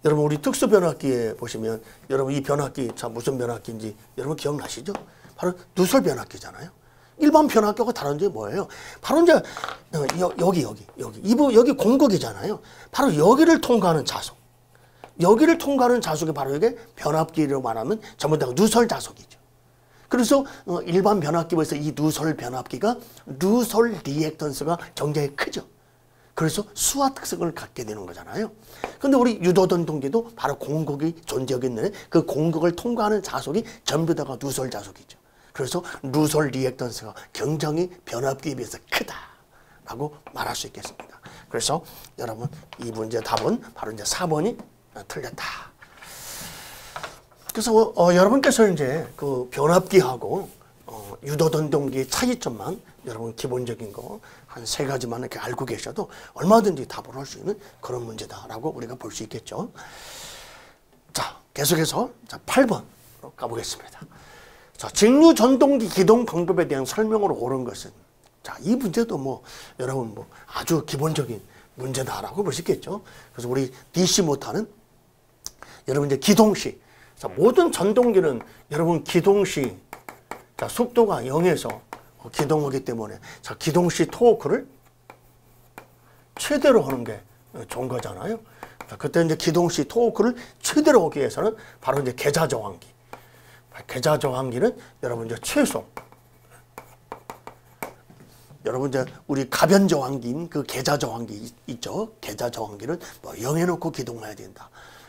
여러분 우리 특수 변압기에 보시면 여러분 이 변압기 참 무슨 변압기인지 여러분 기억나시죠? 바로 누설 변압기잖아요. 일반 변압기하고 다른 게 뭐예요? 바로 이제 여기 공극이잖아요. 바로 여기를 통과하는 자속. 여기를 통과하는 자속이 바로 이게 변압기로 말하면 전부 다 누설 자속이죠. 그래서 일반 변압기에서 이 누설 변압기가 누설 리액턴스가 굉장히 크죠. 그래서 수화 특성을 갖게 되는 거잖아요. 근데 우리 유도던 동기도 바로 공극이 존재하고 있는 그 공극을 통과하는 자속이 전부 다가 누설 자속이죠. 그래서 누설 리액턴스가 굉장히 변압기에 비해서 크다라고 말할 수 있겠습니다. 그래서 여러분 이 문제 답은 바로 이제 4번이 틀렸다. 그래서 여러분께서 이제 그 변압기하고 유도던 동기의 차이점만 여러분 기본적인 거 한 3가지만 이렇게 알고 계셔도 얼마든지 답을 할 수 있는 그런 문제다라고 우리가 볼 수 있겠죠. 자, 계속해서 8번으로 가보겠습니다. 자, 직류 전동기 기동 방법에 대한 설명으로 옳은 것은, 자, 이 문제도 뭐 여러분 뭐 아주 기본적인 문제다라고 볼 수 있겠죠. 그래서 우리 DC 모터는 여러분 이제 기동시, 자, 모든 전동기는 여러분 기동시, 자, 속도가 0에서 기동하기 때문에, 자, 기동시 토크를 최대로 하는 게 좋은 거잖아요. 자, 그때 이제 기동시 토크를 최대로 하기 위해서는 바로 이제 계좌 저항기. 계좌 저항기는 여러분 이제 최소. 여러분 이제 우리 가변 저항기인 그 계좌 저항기 있죠. 계좌 저항기는 뭐 0에 놓고 기동해야 된다.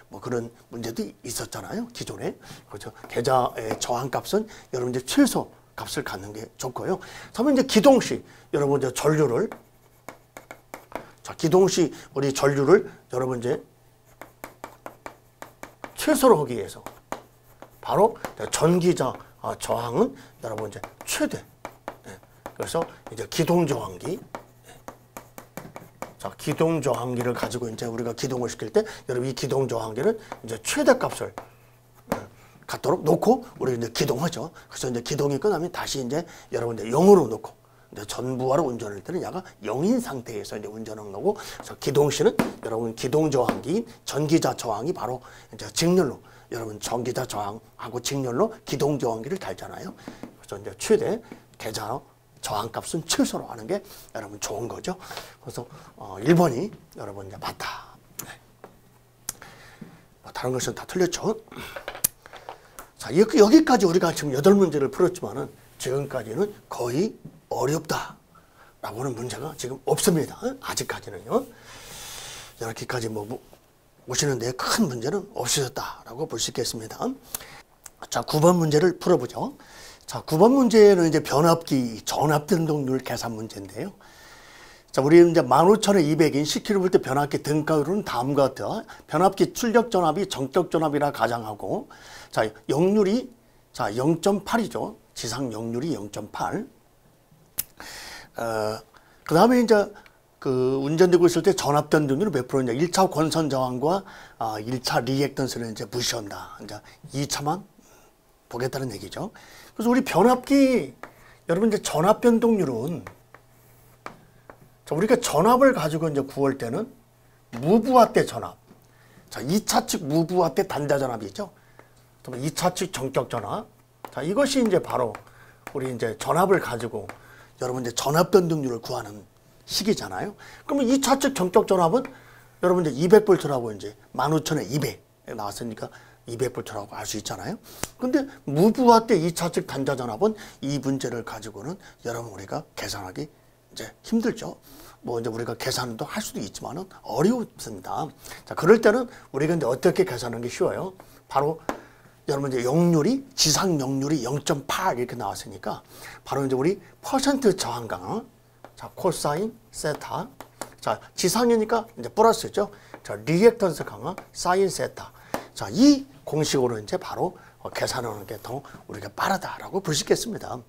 뭐 그런 문제도 있었잖아요. 기존에. 그렇죠. 계좌의 저항값은 여러분 이제 최소 값을 갖는 게 좋고요. 그러면 이제 기동시, 여러분 이제 전류를, 자, 기동시 우리 전류를 여러분 이제 최소로 하기 위해서 바로 전기자 저항은 여러분 이제 최대. 그래서 이제 기동 저항기. 자, 기동 저항기를 가지고 이제 우리가 기동을 시킬 때 여러분 이 기동 저항기는 이제 최대값을 갖도록 놓고 우리 이제 기동하죠. 그래서 이제 기동이 끝나면 다시 이제 여러분들 0으로 놓고 이제 전부하로 운전할 때는 약간 0인 상태에서 이제 운전하는 거고, 그래서 기동시는 여러분 기동 저항기인 전기자 저항이 바로 이제 직렬로 여러분 전기자 저항하고 직렬로 기동 저항기를 달잖아요. 그래서 이제 최대 계좌 저항값은 최소로 하는 게 여러분 좋은 거죠. 그래서 1번이 여러분 이제 맞다. 네. 다른 것은 다 틀렸죠. 자, 여기까지 우리가 지금 8문제를 풀었지만은 지금까지는 거의 어렵다 라고 하는 문제가 지금 없습니다. 아직까지는요. 이렇게까지 뭐 오시는데 큰 문제는 없으셨다라고 볼 수 있겠습니다. 자, 9번 문제를 풀어보죠. 자, 9번 문제는 이제 변압기 전압 변동률 계산 문제인데요. 자, 우리 이제 15,200인 10kV 변압기 등가율은 다음과 같아. 변압기 출력 전압이 정격 전압이라 가정하고, 자, 역률이 자 0.8이죠. 지상 역률이 0.8. 그 다음에 이제 그 운전되고 있을 때 전압 변동률이 몇 프로냐? 1차 권선 저항과 1차 리액턴스를 이제 무시한다. 이제 2차만 보겠다는 얘기죠. 그래서 우리 변압기 여러분 이제 전압 변동률은, 자, 우리가 전압을 가지고 이제 구할 때는 무부하 때 전압. 자, 2차 측 무부하 때 단자 전압이죠. 2차 측 정격 전압. 자, 이것이 이제 바로 우리 이제 전압을 가지고 여러분 이제 전압 변동률을 구하는 식이잖아요. 그러면 2차 측 정격 전압은 여러분 이제 200V라고 이제 15,200 나왔으니까 200V라고 알 수 있잖아요. 근데 무부하 때 2차 측 단자 전압은 이 문제를 가지고는 여러분 우리가 계산하기 이제 힘들죠. 뭐 이제 우리가 계산도 할 수도 있지만은 어렵습니다. 자, 그럴 때는 우리가 이제 어떻게 계산하는 게 쉬워요? 바로 여러분 이제 역률이 지상 역률이 0.8 이렇게 나왔으니까 바로 이제 우리 퍼센트 저항 강화, 자, 코사인 세타, 자, 지상이니까 이제 플러스죠. 자, 리액턴스 강화 사인 세타. 자, 이 공식으로 이제 바로 계산하는 게 더 우리가 빠르다라고 볼 수 있겠습니다.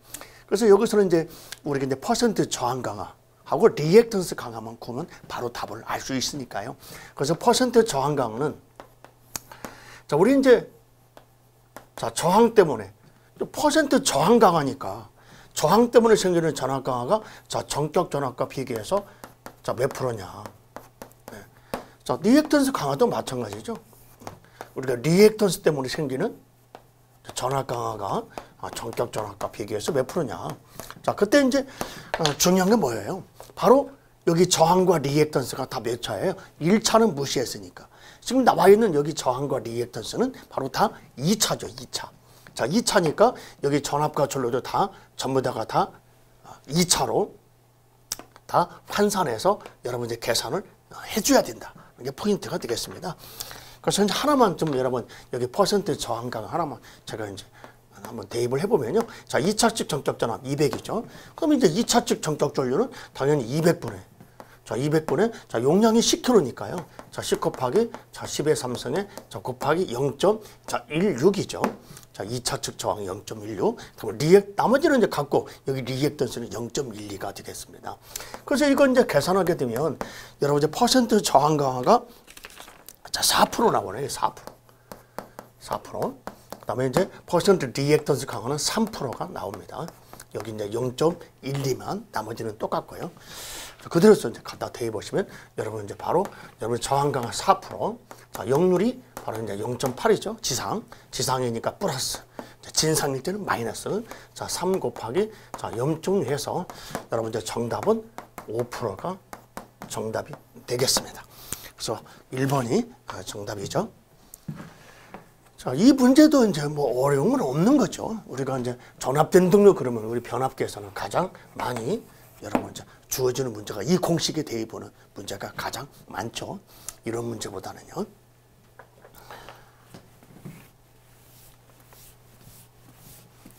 그래서 여기서는 이제 우리가 이제 퍼센트 저항 강화하고 리액턴스 강화만 구면 바로 답을 알 수 있으니까요. 그래서 퍼센트 저항 강화는, 자, 우리 이제 자, 저항 때문에 퍼센트 저항 강화니까 저항 때문에 생기는 전압 강화가 자, 정격 전압과 비교해서 자, 몇 프로냐. 네. 자, 리액턴스 강화도 마찬가지죠. 우리가 리액턴스 때문에 생기는 전압 강화가 정격 전압과 비교해서 몇 프로냐. 자, 그때 이제 중요한 게 뭐예요? 바로 여기 저항과 리액턴스가 다 몇 차예요? 1차는 무시했으니까. 지금 나와 있는 여기 저항과 리액턴스는 바로 다 2차죠, 2차. 자, 2차니까 여기 전압과 전류도 다 전부 다가 다 2차로 다 환산해서 여러분 이제 계산을 해줘야 된다. 이게 포인트가 되겠습니다. 그래서 이제 하나만 좀 여러분 여기 퍼센트 저항강 하나만 제가 이제 한번 대입을 해보면요. 자, 2차측 전격 전압 200이죠. 그럼 이제 2차측 전격 전류는 당연히 200분의 자, 200분의 자, 용량이 10kg니까요. 자, 10 곱하기 자, 10의 3승에 자, 곱하기 0.16이죠. 자, 2차측 저항 0.16. 그럼 나머지는 이제 갖고 여기 리액턴스는 0.12가 되겠습니다. 그래서 이건 이제 계산하게 되면 여러분 이제 퍼센트 저항 강화가 자, 4% 나오네요. 4%. 4%. 그다음에 이제 퍼센트 리액턴스 강화는 3%가 나옵니다. 여기 이제 0.12만 나머지는 똑같고요. 그대로 이제 갖다 대입 보시면 여러분 이제 바로 여러분 저항 강화 4%. 자, 역률이 바로 이제 0.8이죠. 지상이니까 플러스. 진상일 때는 마이너스. 자, 3 곱하기 자, 0.6 해서 여러분 이제 정답은 5%가 정답이 되겠습니다. 그래서 1번이 정답이죠. 자, 이 문제도 이제 뭐 어려운 건 없는 거죠. 우리가 이제 전압된 등류 그러면 우리 변압기에서는 가장 많이 여러분 이제 주어지는 문제가 이 공식에 대입하는 문제가 가장 많죠. 이런 문제보다는요.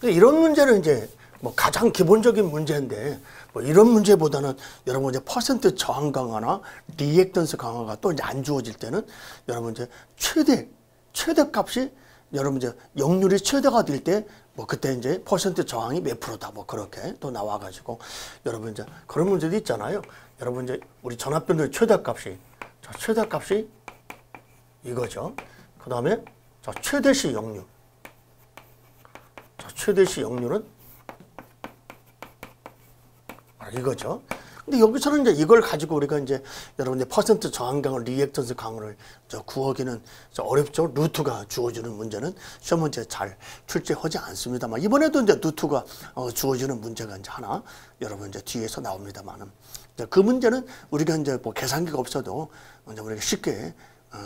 이런 문제는 이제 뭐 가장 기본적인 문제인데 뭐 이런 문제보다는 여러분 이제 퍼센트 저항 강화나 리액턴스 강화가 또 이제 안 주어질 때는 여러분 이제 최대 값이 여러분 이제 역률이 최대가 될 때 뭐 그때 이제 퍼센트 저항이 몇 프로다 뭐 그렇게 또 나와가지고 여러분 이제 그런 문제도 있잖아요. 여러분 이제 우리 전압변도의 최대값이 자, 최대값이 이거죠. 그 다음에 자, 최대시 역률. 자, 최대시 역률은 이거죠. 근데 여기서는 이제 이걸 가지고 우리가 이제 여러분들 퍼센트 저항강을 리액턴스 강을 구하기는 어렵죠. 루트가 주어지는 문제는 시험 문제 잘 출제하지 않습니다만 이번에도 이제 루트가 주어지는 문제가 이제 하나 여러분 이제 뒤에서 나옵니다만은 그 문제는 우리가 이제 뭐 계산기가 없어도 이제 우리가 쉽게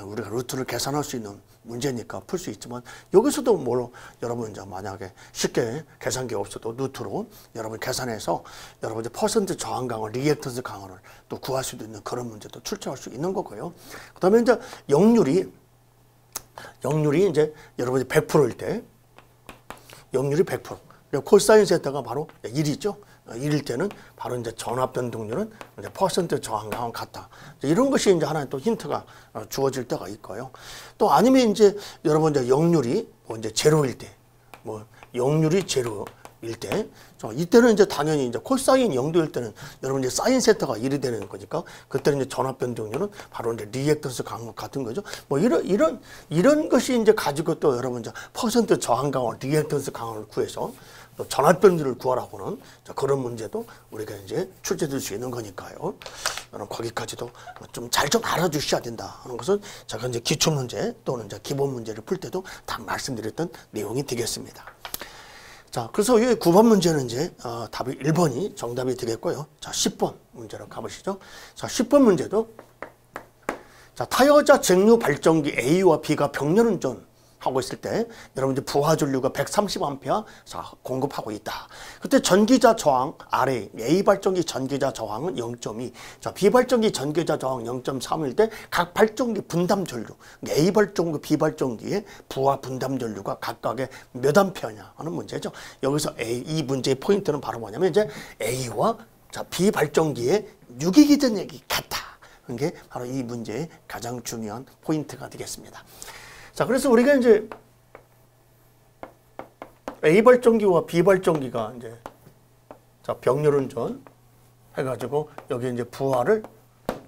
우리가 루트를 계산할 수 있는 문제니까 풀 수 있지만 여기서도 뭐 여러분 이제 만약에 쉽게 계산기 없어도 루트로 여러분 계산해서 여러분 이제 퍼센트 저항 강화, 리액턴스 강화를 또 구할 수도 있는 그런 문제도 출제할 수 있는 거고요. 그다음에 이제 역률이 이제 여러분 이제 100%일 때 역률이 100%. 콜사인 세타가 바로 1이죠. 1일 때는 바로 이제 전압 변동률은 이제 퍼센트 저항과 같다. 이런 것이 이제 하나의 또 힌트가 주어질 때가 있고요. 또 아니면 이제 여러분 이제 역률이 뭐 이제 제로일 때, 뭐 역률이 제로일 때, 이때는 이제 당연히 이제 콜사인 0도일 때는 여러분 이제 사인 세타가 1이 되는 거니까 그때는 이제 전압 변동률은 바로 이제 리액턴스 강화 같은 거죠. 뭐 이런 것이 이제 가지고 또 여러분 이제 퍼센트 저항 강화, 리액턴스 강화를 구해서 또 전압 변동률을 구하라고는 그런 문제도 우리가 이제 출제될 수 있는 거니까요. 여러분 거기까지도 좀 잘 좀 알아주셔야 된다 하는 것은 제가 이제 기초 문제 또는 이제 기본 문제를 풀 때도 다 말씀드렸던 내용이 되겠습니다. 자, 그래서 이 9번 문제는 이제 답이 1번이 정답이 되겠고요. 자, 10번 문제로 가보시죠. 자, 10번 문제도 자, 타여자 쟁류 발전기 A와 B가 병렬운전 하고 있을 때 여러분 이제 부하 전류가 130A 자, 공급하고 있다. 그때 전기자 저항 아래 A 발전기 전기자 저항은 0.2, 자, B 발전기 전기자 저항 0.3일 때 각 발전기 분담 전류 A 발전기, B 발전기의 부하 분담 전류가 각각의 몇 암페어냐 하는 문제죠. 여기서 이 문제의 포인트는 바로 뭐냐면 이제 A와 자, B 발전기의 유기기전력이 같다. 그게 바로 이 문제의 가장 중요한 포인트가 되겠습니다. 자, 그래서 우리가 이제 A 발전기와 B 발전기가 이제 자, 병렬운전 해가지고 여기 이제 부하를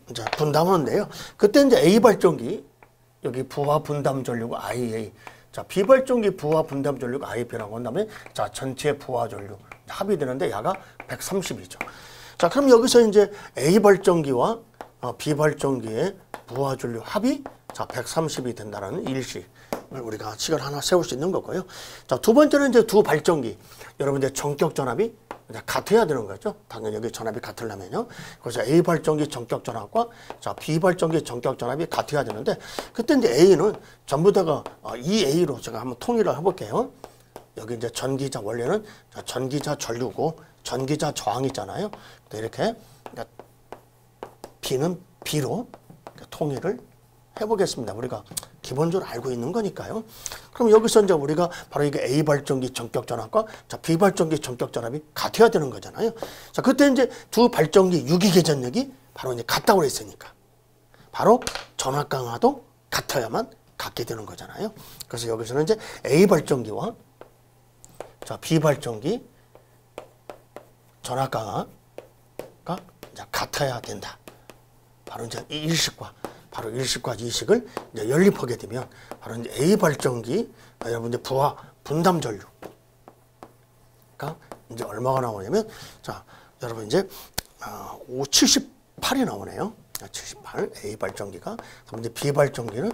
이제 분담하는데요. 그때 이제 A 발전기 여기 부하 분담 전류가 IA, 자, B 발전기 부하 분담 전류가 IB라고 한 다음에 자, 전체 부하 전류 합이 되는데 야가 130이죠. 자, 그럼 여기서 이제 A 발전기와 B 발전기의 부하 전류 합이 자, 130이 된다는 일식을 우리가 식을 하나 세울 수 있는 거고요. 자, 두 번째는 이제 두 발전기. 여러분들 전격 전압이 같아야 되는 거죠. 당연히 여기 전압이 같으려면요. 그래서 A 발전기 전격 전압과 자, B 발전기 전격 전압이 같아야 되는데 그때 이제 A는 전부 다가 이 A로 제가 한번 통일을 해볼게요. 여기 이제 전기자 원래는 전기자 전류고 전기자 저항이잖아요. 이렇게 B는 B로 통일을 해보겠습니다. 우리가 기본적으로 알고 있는 거니까요. 그럼 여기서 이제 우리가 바로 이게 A 발전기 전격 전압과 자, B 발전기 전격 전압이 같아야 되는 거잖아요. 자, 그때 이제 두 발전기 유기계 전력이 바로 이제 같다고 그랬으니까 바로 전압 강화도 같아야만 갖게 되는 거잖아요. 그래서 여기서는 이제 A 발전기와 자, B 발전기 전압 강화가 이제 같아야 된다. 바로 이제 이 일식과 바로 일식과 이식을 이제 연립하게 되면 바로 이제 A 발전기 여러분들 부하 분담 전류가 이제 얼마가 나오냐면 자, 여러분 이제 78이 나오네요. 78 A 발전기가 그럼 이제 B 발전기는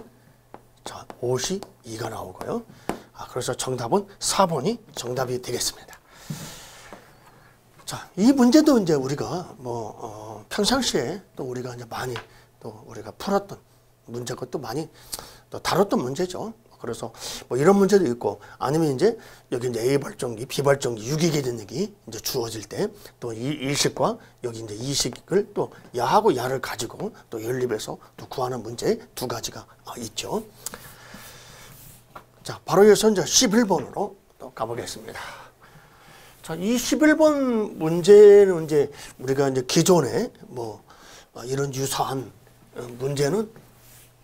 자, 52가 나오고요. 그래서 정답은 4번이 정답이 되겠습니다. 자, 이 문제도 이제 우리가 평상시에 또 우리가 이제 많이 또 우리가 풀었던 문제고 또 많이 또 다뤘던 문제죠. 그래서 뭐 이런 문제도 있고 아니면 이제 여기 이제 A 발전기, B 발전기 유기계 전력이 이제 주어질 때 또 이 일식과 여기 이제 이식을 또 야하고 야를 가지고 또 연립해서 또 구하는 문제 두 가지가 있죠. 자, 바로 이어서 이제 11번으로 또 가보겠습니다. 자, 이 11번 문제는 이제 우리가 이제 기존에 뭐 이런 유사한 문제는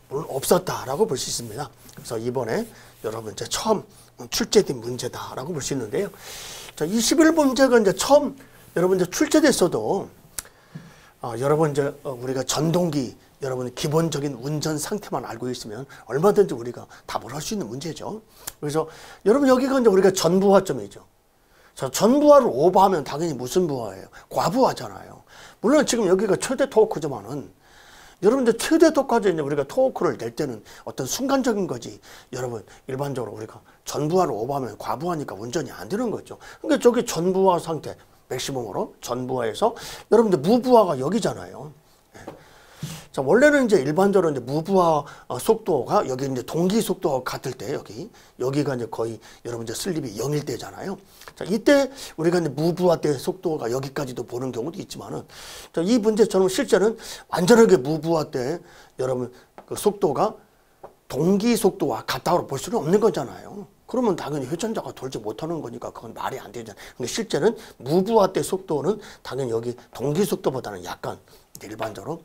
물론 없었다라고 볼 수 있습니다. 그래서 이번에 여러분 이제 처음 출제된 문제다라고 볼 수 있는데요. 자, 이 11번 문제가 이제 처음 여러분 이제 출제됐어도 여러분 이제 우리가 전동기 여러분 기본적인 운전 상태만 알고 있으면 얼마든지 우리가 답을 할 수 있는 문제죠. 그래서 여러분 여기가 이제 우리가 전부하점이죠. 자, 전부하를 오버하면 당연히 무슨 부하예요? 과부하잖아요. 물론 지금 여기가 최대 토크지만은 여러분들 최대 토크까지 이제 우리가 토크를 낼 때는 어떤 순간적인 거지. 여러분 일반적으로 우리가 전부하를 오버하면 과부하니까 운전이 안 되는 거죠. 그러니까 저기 전부하 상태 맥시멈으로 전부하에서 여러분들 무부하가 여기잖아요. 자, 원래는 이제 일반적으로 이제 무부하 속도가 여기 이제 동기 속도가 같을 때 여기가 이제 거의 여러분 이제 슬립이 0일 때잖아요. 자, 이때 우리가 이제 무부하 때 속도가 여기까지도 보는 경우도 있지만은 자, 이 문제처럼 실제는 완전하게 무부하 때 여러분 그 속도가 동기 속도와 같다고 볼 수는 없는 거잖아요. 그러면 당연히 회전자가 돌지 못하는 거니까 그건 말이 안 되잖아요. 근데 실제는 무부하 때 속도는 당연히 여기 동기 속도보다는 약간 일반적으로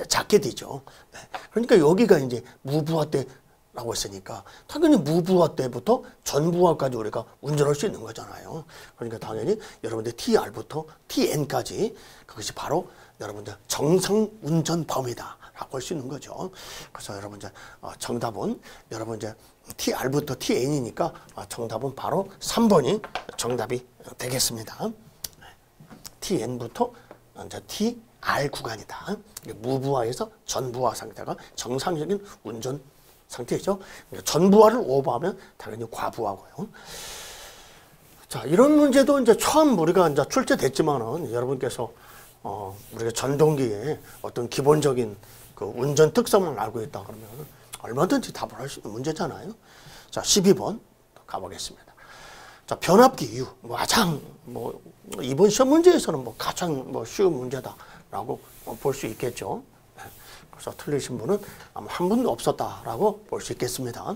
작게 되죠. 네. 그러니까 여기가 이제 무부하 때라고 했으니까 당연히 무부하 때부터 전부하까지 우리가 운전할 수 있는 거잖아요. 그러니까 당연히 여러분들 TR부터 TN까지 그것이 바로 여러분들 정상 운전 범위다라고 할 수 있는 거죠. 그래서 여러분 이제 정답은 여러분 이제 TR부터 TN이니까 정답은 바로 3번이 정답이 되겠습니다. TN부터 이제 TR 구간이다. 무부하에서 전부하 상태가 정상적인 운전 상태죠. 전부하를 오버하면 당연히 과부하고요. 자, 이런 문제도 이제 처음 우리가 이제 출제됐지만은 여러분께서 우리가 전동기의 어떤 기본적인 그 운전 특성을 알고 있다 그러면 얼마든지 답을 할 수 있는 문제잖아요. 자, 12번 가보겠습니다. 자, 변압기 이유 가장 이번 시험 문제에서는 가장 쉬운 문제다라고 볼 수 있겠죠. 그래서 틀리신 분은 아마 한 분도 없었다라고 볼 수 있겠습니다.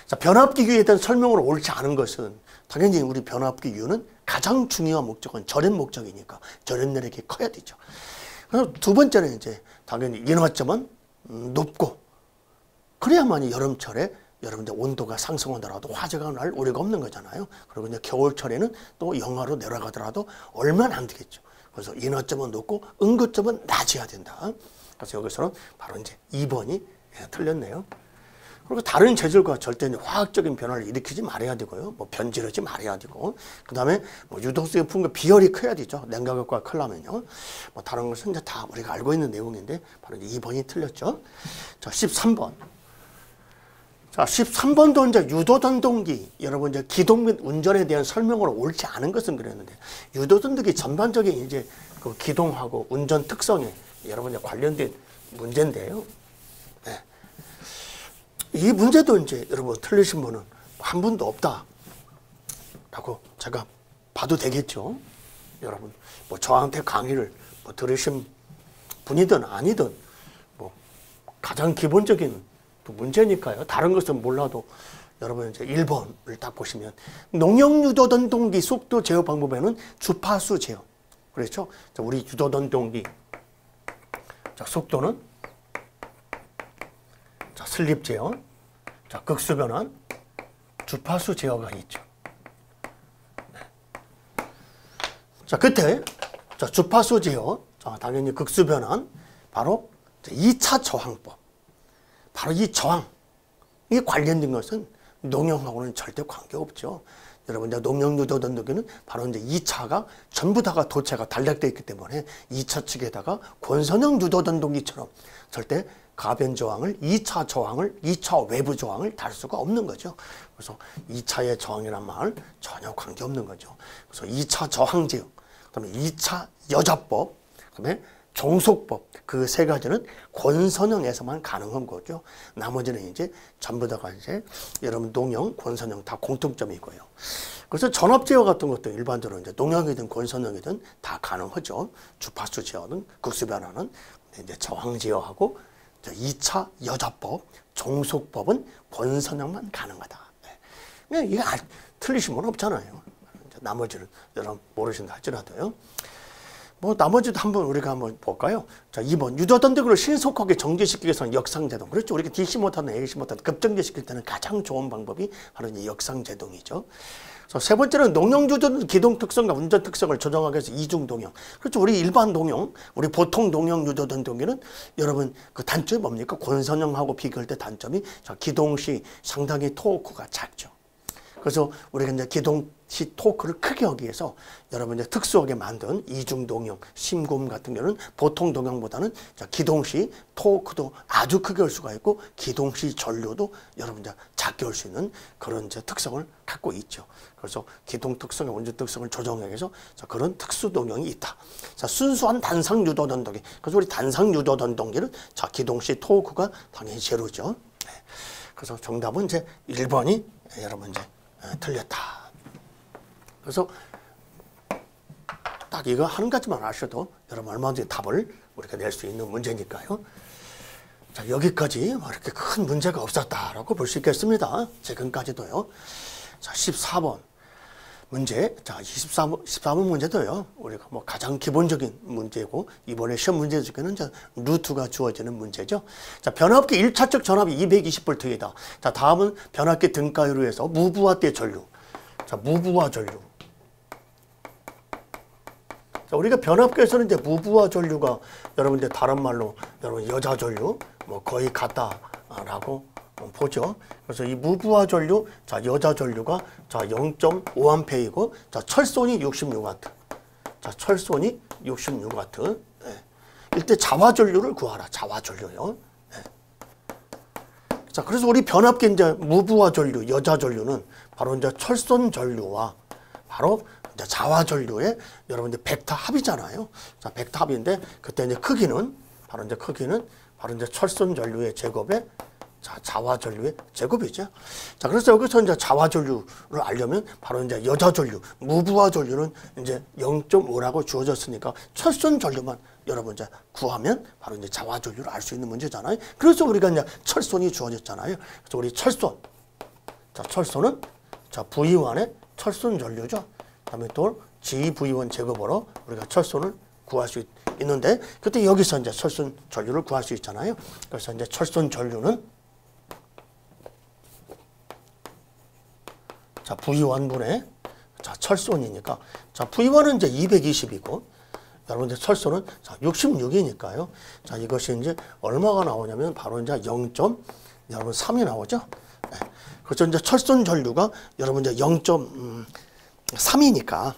자, 변압기 이유에 대한 설명을 옳지 않은 것은 당연히 우리 변압기 이유는 가장 중요한 목적은 절연 목적이니까 절연력이 커야 되죠. 그래서 두 번째는 이제 당연히 인화점은 높고 그래야만이 여름철에 여러분들 온도가 상승하더라도 화재가 날 우려가 없는 거잖아요. 그리고 이제 겨울철에는 또 영하로 내려가더라도 얼마나 안 되겠죠. 그래서 인화점은 높고 응급점은 낮아야 된다. 그래서 여기서는 바로 이제 2번이 틀렸네요. 그리고 다른 재질과 절대 화학적인 변화를 일으키지 말아야 되고요. 변질하지 말아야 되고, 그 다음에 유독성이 풍과 비열이 커야 되죠. 냉각효과가 크려면요. 다른 것은 이제 다 우리가 알고 있는 내용인데 바로 이제 2번이 틀렸죠. 자, 13번. 자, 13번도 이제 유도전동기, 여러분 이제 기동 및 운전에 대한 설명으로 옳지 않은 것은 그랬는데, 유도전동기 전반적인 이제 그 기동하고 운전 특성에 여러분 이제 관련된 문제인데요. 네. 이 문제도 이제 여러분 틀리신 분은 한 분도 없다라고 제가 봐도 되겠죠. 여러분 저한테 강의를 들으신 분이든 아니든 뭐 가장 기본적인 또 문제니까요. 다른 것은 몰라도 여러분 이제 1번을 딱 보시면 농용 유도던 동기 속도 제어 방법에는 주파수 제어. 그렇죠? 자, 우리 유도던 동기. 자, 속도는 자, 슬립 제어. 자, 극수 변환. 주파수 제어가 있죠. 네. 자, 그때 자, 주파수 제어. 자, 당연히 극수 변환. 바로 2차 저항법. 바로 이 저항. 이 관련된 것은 농용하고는 절대 관계없죠. 여러분, 이제 농용 유도던 동기는 바로 이제 2차가 전부 다가 도체가 단략되어 있기 때문에 2차 측에다가 권선형 유도던 동기처럼 절대 가변 저항을 2차 저항을 2차 외부 저항을 달 수가 없는 거죠. 그래서 2차의 저항이란 말 전혀 관계없는 거죠. 그래서 2차 저항 제어, 그다음에 2차 여자법, 그다음에 종속법, 그 세 가지는 권선형에서만 가능한 거죠. 나머지는 이제 전부 다가 이제 여러분 농형, 권선형 다 공통점이고요. 그래서 전압 제어 같은 것도 일반적으로 이제 농형이든 권선형이든 다 가능하죠. 주파수 제어는 극수 변화는 이제 저항 제어하고 2차 여자법, 종속법은 권선형만 가능하다. 네. 이게 틀리신 분 없잖아요. 나머지는 여러분 모르신다 할지라도요. 뭐 나머지도 우리가 한번 볼까요? 자, 2번 유도던 등을 신속하게 정지시키기 위해서는 역상제동. 그렇죠. 우리가 DC 모터나 AC 모터 급정지시킬 때는 가장 좋은 방법이 바로 이 역상제동이죠. 그래서 세 번째는 농용 유도던 기동 특성과 운전 특성을 조정하기 위해서 이중 동형. 그렇죠. 우리 일반 동형, 우리 보통 농용 유도던 동기는 여러분 그 단점이 뭡니까? 권선형하고 비교할 때 단점이 자, 기동 시 상당히 토크가 작죠. 그래서 우리가 이제 기동 시 토크를 크게 하기 위해서 여러분 이제 특수하게 만든 이중 동형, 심굼 같은 경우는 보통 동형보다는 기동 시 토크도 아주 크게 할 수가 있고 기동 시 전류도 여러분 이제 작게 할 수 있는 그런 이제 특성을 갖고 있죠. 그래서 기동 특성의 원전 특성을 조정하기 위해서 그런 특수 동형이 있다. 자, 순수한 단상 유도던 동기. 그래서 우리 단상 유도던 동기는 자, 기동 시 토크가 당연히 제로죠. 네. 그래서 정답은 이제 1번이 여러분 이제 틀렸다. 그래서 딱 이거 한 가지만 아셔도 여러분 얼마든지 답을 우리가 낼 수 있는 문제니까요. 자, 여기까지 이렇게 큰 문제가 없었다라고 볼 수 있겠습니다. 지금까지도요. 자, 14번 문제. 자, 14번 문제도요. 우리가 뭐 가장 기본적인 문제고 이번에 시험 문제 중에는 루트가 주어지는 문제죠. 자, 변압기 1차적 전압이 220V이다. 자, 다음은 변압기 등가율로 해서 무부하대 전류. 자, 무부하 전류. 자, 우리가 변압기에서는 이제 무부하 전류가 여러분 이제 다른 말로 여러분 여자 전류 뭐 거의 같다라고 보죠. 그래서 이 무부하 전류, 자, 여자 전류가 자, 0.5A이고 자, 철손이 66W. 자, 철손이 66W. 네. 이때 자화 전류를 구하라. 자화 전류요. 네. 자, 그래서 우리 변압기 이제 무부하 전류, 여자 전류는 바로 이제 철손 전류와 바로 이제 자화 전류의 여러분 이제 벡터 합이잖아요. 자, 벡터 합인데 그때 이제 크기는 바로 이제 철손 전류의 제곱에 자, 자화 전류의 제곱이죠. 자, 그래서 여기서 이제 자화 전류를 알려면 바로 이제 여자 전류, 무부하 전류는 이제 0.5라고 주어졌으니까 철손 전류만 여러분 이제 구하면 바로 이제 자화 전류를 알 수 있는 문제잖아요. 그래서 우리가 이제 철손이 주어졌잖아요. 그래서 우리 철손. 자, 철손은 자, V1의 철손 전류죠. 그다음에 또 GV1 제곱으로 우리가 철손을 구할 수 있는데 그때 여기서 이제 철손 전류를 구할 수 있잖아요. 그래서 이제 철손 전류는 자, V1분의 자, 철손이니까 자, V1은 이제 220이고 여러분들 철손은 자, 66이니까요. 자, 이것이 이제 얼마가 나오냐면 바로 이제 0.3이 나오죠. 네. 그래서 이제 철손 전류가 여러분 이제 0.3이니까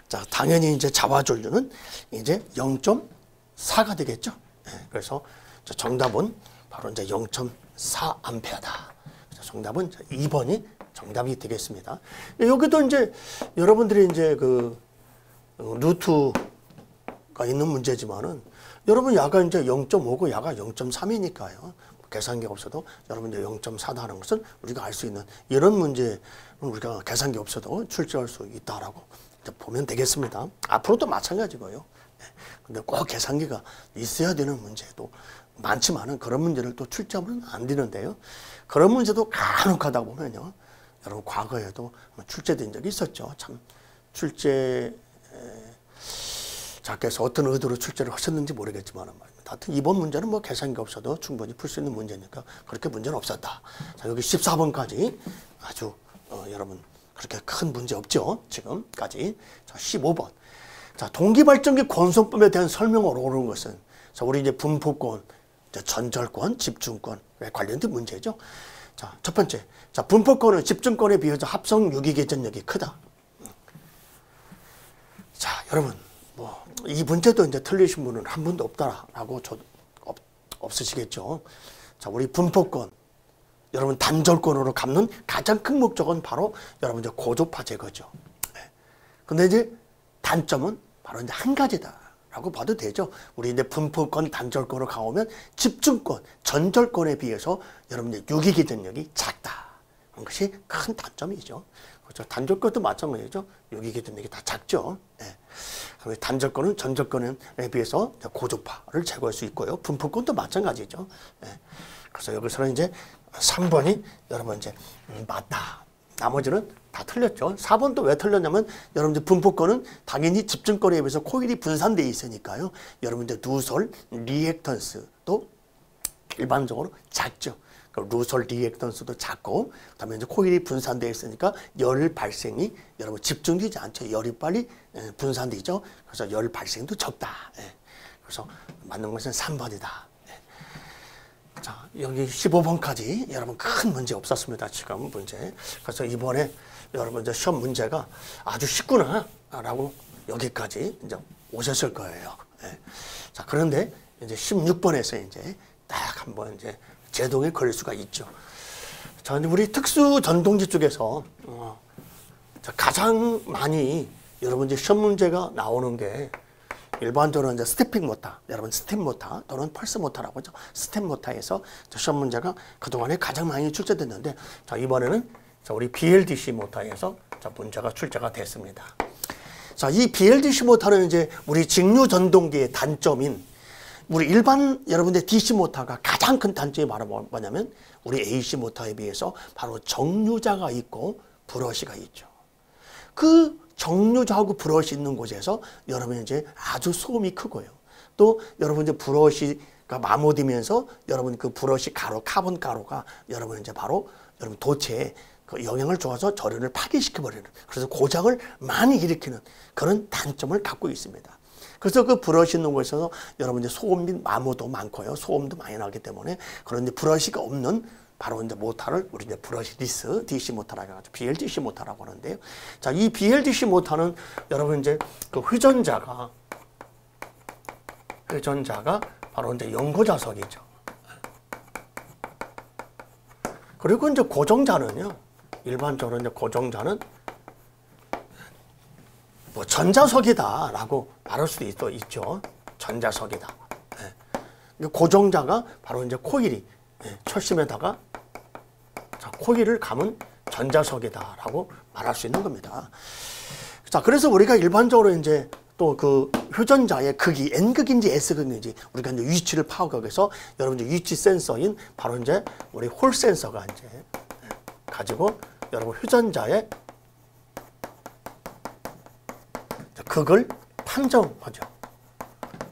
자, 당연히 이제 자화 전류는 이제 0.4가 되겠죠. 네. 그래서 정답은 바로 이제 0.4A다. 정답은 2번이 정답이 되겠습니다. 여기도 이제 여러분들이 이제 그 루트가 있는 문제지만은 여러분 야가 이제 0.5고 야가 0.3이니까요. 계산기 없어도 여러분 이제 0.4다 하는 것은 우리가 알 수 있는 이런 문제는 우리가 계산기 없어도 출제할 수 있다라고 보면 되겠습니다. 앞으로도 마찬가지고요. 근데 꼭 계산기가 있어야 되는 문제도 많지만은 그런 문제를 또 출제하면 안 되는데요. 그런 문제도 간혹 하다 보면요. 여러분 과거에도 출제된 적이 있었죠. 참 출제자께서 어떤 의도로 출제를 하셨는지 모르겠지만 말입니다. 하여튼 이번 문제는 뭐 계산기가 없어도 충분히 풀 수 있는 문제니까 그렇게 문제는 없었다. 자, 여기 14번까지 아주 여러분 그렇게 큰 문제 없죠. 지금까지. 자, 15번. 자, 동기발전기 권선법에 대한 설명을 오르는 것은 자, 우리 이제 분포권, 이제 전절권, 집중권에 관련된 문제죠. 자, 첫 번째. 자, 분포권은 집중권에 비해서 합성 유기계전력이 크다. 자, 여러분, 뭐, 이 문제도 이제 틀리신 분은 한 분도 없다라고 없으시겠죠. 자, 우리 분포권. 여러분, 단절권으로 갚는 가장 큰 목적은 바로 여러분, 이제 고조파 제거죠. 근데 이제 단점은 바로 이제 한 가지다라고 봐도 되죠. 우리 이제 분포권, 단절권으로 가오면 집중권, 전절권에 비해서 여러분 이제 유기계전력이 작다. 그런 것이 큰 단점이죠. 그렇죠. 단절권도 마찬가지죠. 유기계전력이 다 작죠. 예. 단절권은 전절권에 비해서 고조파를 제거할 수 있고요. 분포권도 마찬가지죠. 예. 그래서 여기서는 이제 3번이 여러분 이제 맞다. 나머지는 다 틀렸죠. 4번도 왜 틀렸냐면 여러분들 분포권은 당연히 집중권에 비해서 코일이 분산되어 있으니까요. 여러분들 누설, 리액턴스도 일반적으로 작죠. 누설, 리액턴스도 작고 그다음에 이제 코일이 분산되어 있으니까 열 발생이 여러분 집중되지 않죠. 열이 빨리 분산되죠. 그래서 열 발생도 적다. 그래서 맞는 것은 3번이다. 자, 여기 15번까지 여러분 큰 문제 없었습니다. 지금 문제. 그래서 이번에 여러분 이제 시험 문제가 아주 쉽구나라고 여기까지 이제 오셨을 거예요. 예. 자, 그런데 이제 16번에서 이제 딱 한번 이제 제동에 걸릴 수가 있죠. 자, 우리 특수 전동기 쪽에서 가장 많이 여러분 이제 시험 문제가 나오는 게 일반적으로 이제 스태핑 모터, 여러분 스텝 모터 또는 펄스 모터라고 하죠. 스텝 모터에서 시험 문제가 그동안에 가장 많이 출제됐는데, 자, 이번에는 자, 우리 BLDC 모터에서 자, 문제가 출제가 됐습니다. 자, 이 BLDC 모터는 이제 우리 직류 전동기의 단점인 우리 일반 여러분들 DC 모터가 가장 큰 단점이 바로 뭐냐면 우리 AC 모터에 비해서 바로 정류자가 있고 브러시가 있죠. 그 정류자하고 브러시 있는 곳에서 여러분 이제 아주 소음이 크고요. 또 여러분 이제 브러시가 마모되면서 여러분 그 브러시 가루, 카본 가루가 여러분 이제 바로 여러분 도체에 그 영향을 줘서 절연을 파괴시켜 버리는, 그래서 고장을 많이 일으키는 그런 단점을 갖고 있습니다. 그래서 그 브러시 있는 곳에서 여러분 이제 소음 및 마모도 많고요. 소음도 많이 나기 때문에 그런데 브러시가 없는 바로 이제 모터를 우리 이제 브러시리스 DC 모터라고 하죠. BLDC 모터라고 하는데요. 자, 이 BLDC 모터는 여러분 이제 그 회전자가 바로 이제 연고자석이죠. 그리고 이제 고정자는요. 일반적으로 이제 고정자는 뭐 전자석이다라고 말할 수도 있죠. 전자석이다. 고정자가 바로 이제 코일이 철심에다가 자, 코일을 감은 전자석이다라고 말할 수 있는 겁니다. 자, 그래서 우리가 일반적으로 이제 또 그 회전자의 극이 N극인지 S극인지 우리가 이제 위치를 파악하기 위해서 여러분 이제 위치 센서인 바로 이제 우리 홀 센서가 이제 가지고 여러분 회전자의 극을 판정하죠.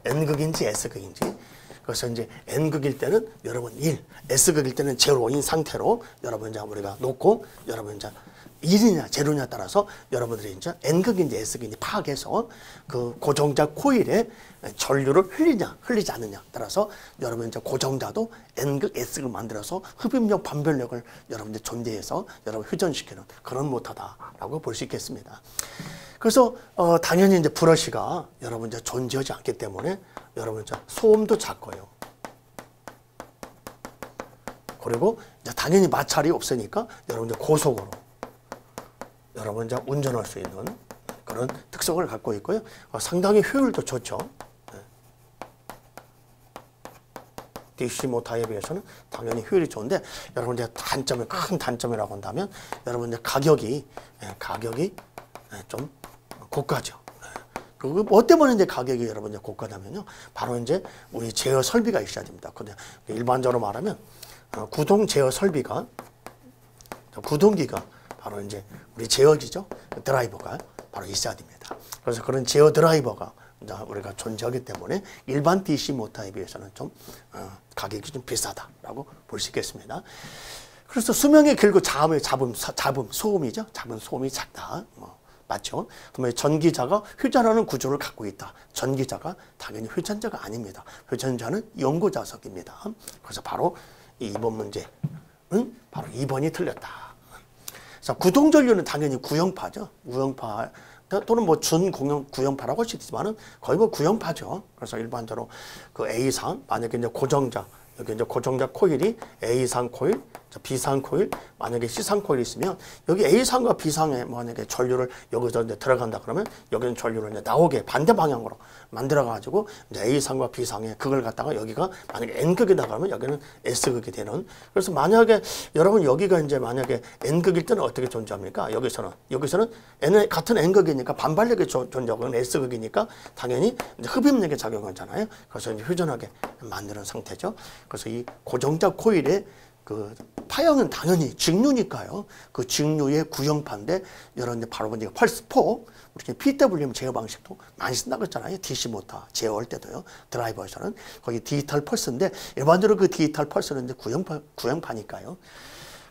N극인지 S극인지. 그래서 이제 N극일 때는 여러분 1, S극일 때는 제로인 상태로 여러분 이제 우리가 놓고 여러분 이제 1이냐 제로냐 따라서 여러분들이 이제 N극인지 S극인지 파악해서 그 고정자 코일에 전류를 흘리지 않느냐 따라서 여러분 이제 고정자도 N극, S극을 만들어서 흡입력, 반별력을 여러분들 존재해서 여러분 회전시키는 그런 모터다라고 볼 수 있겠습니다. 그래서 당연히 이제 브러시가 여러분 이제 존재하지 않기 때문에 여러분 이제 소음도 작고요. 그리고 이제 당연히 마찰이 없으니까 여러분 이제 고속으로 여러분 이제 운전할 수 있는 그런 특성을 갖고 있고요. 상당히 효율도 좋죠. DC 모터에 비해서는 당연히 효율이 좋은데 여러분 이제 단점이 큰 단점이라고 한다면 여러분 이제 가격이 좀 고가죠. 그 뭐 때문에 이제 가격이 여러분 이제 고가냐면요. 바로 이제 우리 제어 설비가 있어야 됩니다. 근데 일반적으로 말하면 구동 제어 설비가 구동기가 바로 이제 우리 제어기죠. 드라이버가 바로 있어야 됩니다. 그래서 그런 제어 드라이버가 우리가 존재하기 때문에 일반 DC 모터에 비해서는 좀 가격이 좀 비싸다라고 볼 수 있겠습니다. 그래서 수명이 길고 잡음 소음이죠. 잡음 소음이 작다. 맞죠? 그러면 전기자가 회전하는 구조를 갖고 있다. 전기자가 당연히 회전자가 아닙니다. 회전자는 연고자석입니다. 그래서 바로 2번 문제는 바로 2번이 틀렸다. 자, 구동전류는 당연히 구형파죠. 구형파 또는 뭐 준구형파라고 할 수 있지만은 거의 뭐 구형파죠. 그래서 일반적으로 그 A상 만약에 이제 고정자 여기 이제 고정자 코일이 A상 코일, B상 코일, 만약에 C상 코일이 있으면 여기 A상과 B상에 만약에 전류를 여기서 이제 들어간다 그러면 여기는 전류를 이제 나오게 반대 방향으로 만들어 가지고 이제 A상과 B상에 그걸 갖다가 여기가 만약에 N극이다 그러면 여기는 S극이 되는. 그래서 만약에 여러분 여기가 이제 만약에 N극일 때는 어떻게 존재합니까? 여기서는 N 같은 N극이니까 반발력이 존재하고 S극이니까 당연히 이제 흡입력이 작용하잖아요. 그래서 이제 회전하게 만드는 상태죠. 그래서 이 고정자 코일의 그 파형은 당연히 직류니까요. 그 직류의 구형파인데 여러분 이제 바로 이제 펄스포 우리 PWM 제어 방식도 많이 쓴다고 했잖아요. DC 모터 제어할 때도요. 드라이버에서는 거기 디지털 펄스인데 일반적으로 그 디지털 펄스는 이제 구형파니까요.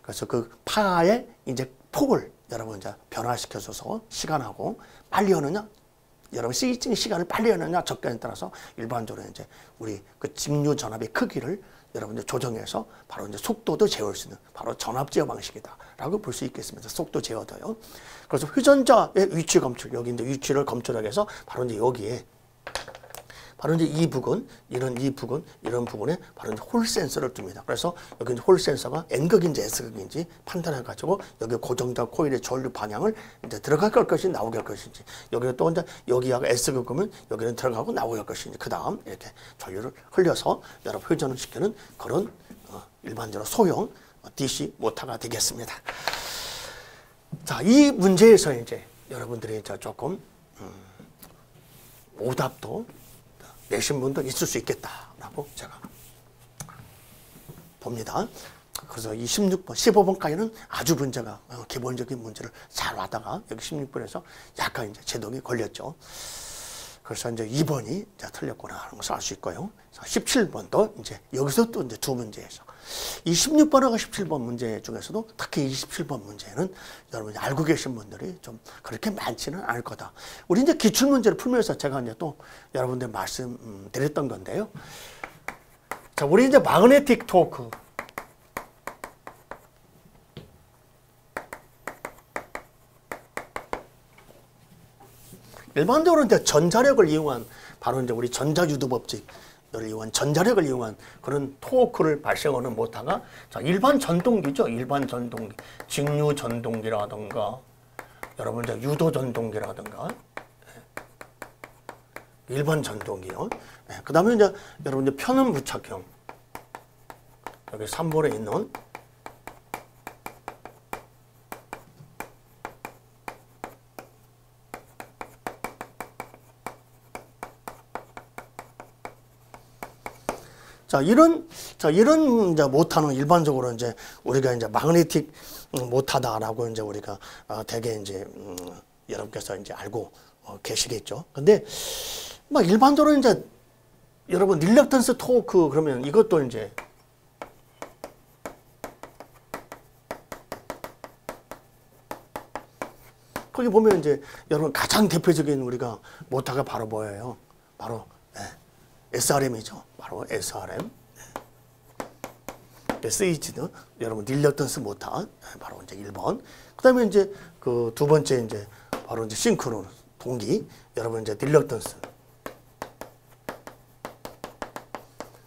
그래서 그 파의 이제 폭을 여러분 이제 변화시켜줘서 시간하고 빨리 하느냐 여러분 스위칭 시간을 빨리 하느냐 적게에 따라서 일반적으로 이제 우리 그 직류 전압의 크기를 여러분들 조정해서 바로 이제 속도도 재울 수 있는 바로 전압 제어 방식이다라고 볼 수 있겠습니다. 속도 제어도요. 그래서 회전자의 위치 검출 여기 이제 위치를 검출하기 위해서 바로 이제 여기에 바로 이제 이 부분, 이런 부분에 바로 이제 홀 센서를 둡니다. 그래서 여기 이제 홀 센서가 N극인지 S극인지 판단해가지고 여기 고정자 코일의 전류 방향을 이제 들어갈 것인지 나오게 할 것인지 여기는 또 이제 여기가 S극이면 여기는 들어가고 나오게 할 것인지 그 다음 이렇게 전류를 흘려서 여러 회전을 시키는 그런 일반적으로 소형 DC 모터가 되겠습니다. 자, 이 문제에서 이제 여러분들이 이제 조금 오답도 내신 분도 있을 수 있겠다라고 제가 봅니다. 그래서 이 16번, 15번까지는 아주 문제가 기본적인 문제를 잘 와다가 여기 16번에서 약간 이제 제동이 걸렸죠. 그래서 이제 2번이 이제 틀렸구나 하는 것을 알 수 있고요. 17번도 이제 여기서 또 이제 두 문제에서 이 16번하고 17번 문제 중에서도 특히 27번 문제는 여러분이 알고 계신 분들이 좀 그렇게 많지는 않을 거다. 우리 이제 기출 문제를 풀면서 제가 이제 또 여러분들 말씀드렸던 건데요. 자, 우리 이제 마그네틱 토크. 일반적으로 이제 전자력을 이용한 바로 이제 우리 전자유도 법칙 전자력을 이용한 그런 토크를 발생하는 모터가 자, 일반 전동기죠. 일반 전동기, 직류 전동기라든가 여러분 이제 유도 전동기라든가 일반 전동기요. 그 다음에 이제 여러분 이제 편은 부착형 여기 3번에 있는 이런 이제 모터는 일반적으로 이제 우리가 이제 마그네틱 모터다라고 이제 우리가 대개 이제 여러분께서 이제 알고 계시겠죠. 근데 막 일반적으로 이제 여러분 릴럭턴스 토크 그러면 이것도 이제 거기 보면 이제 여러분 가장 대표적인 우리가 모터가 바로 뭐예요? 바로 SRM이죠. 바로 SRM. SH도 여러분 릴럭턴스 모터 바로 이제 1번. 그다음에 이제 그 두 번째 이제 바로 이제 싱크론 동기 여러분 이제 릴럭턴스.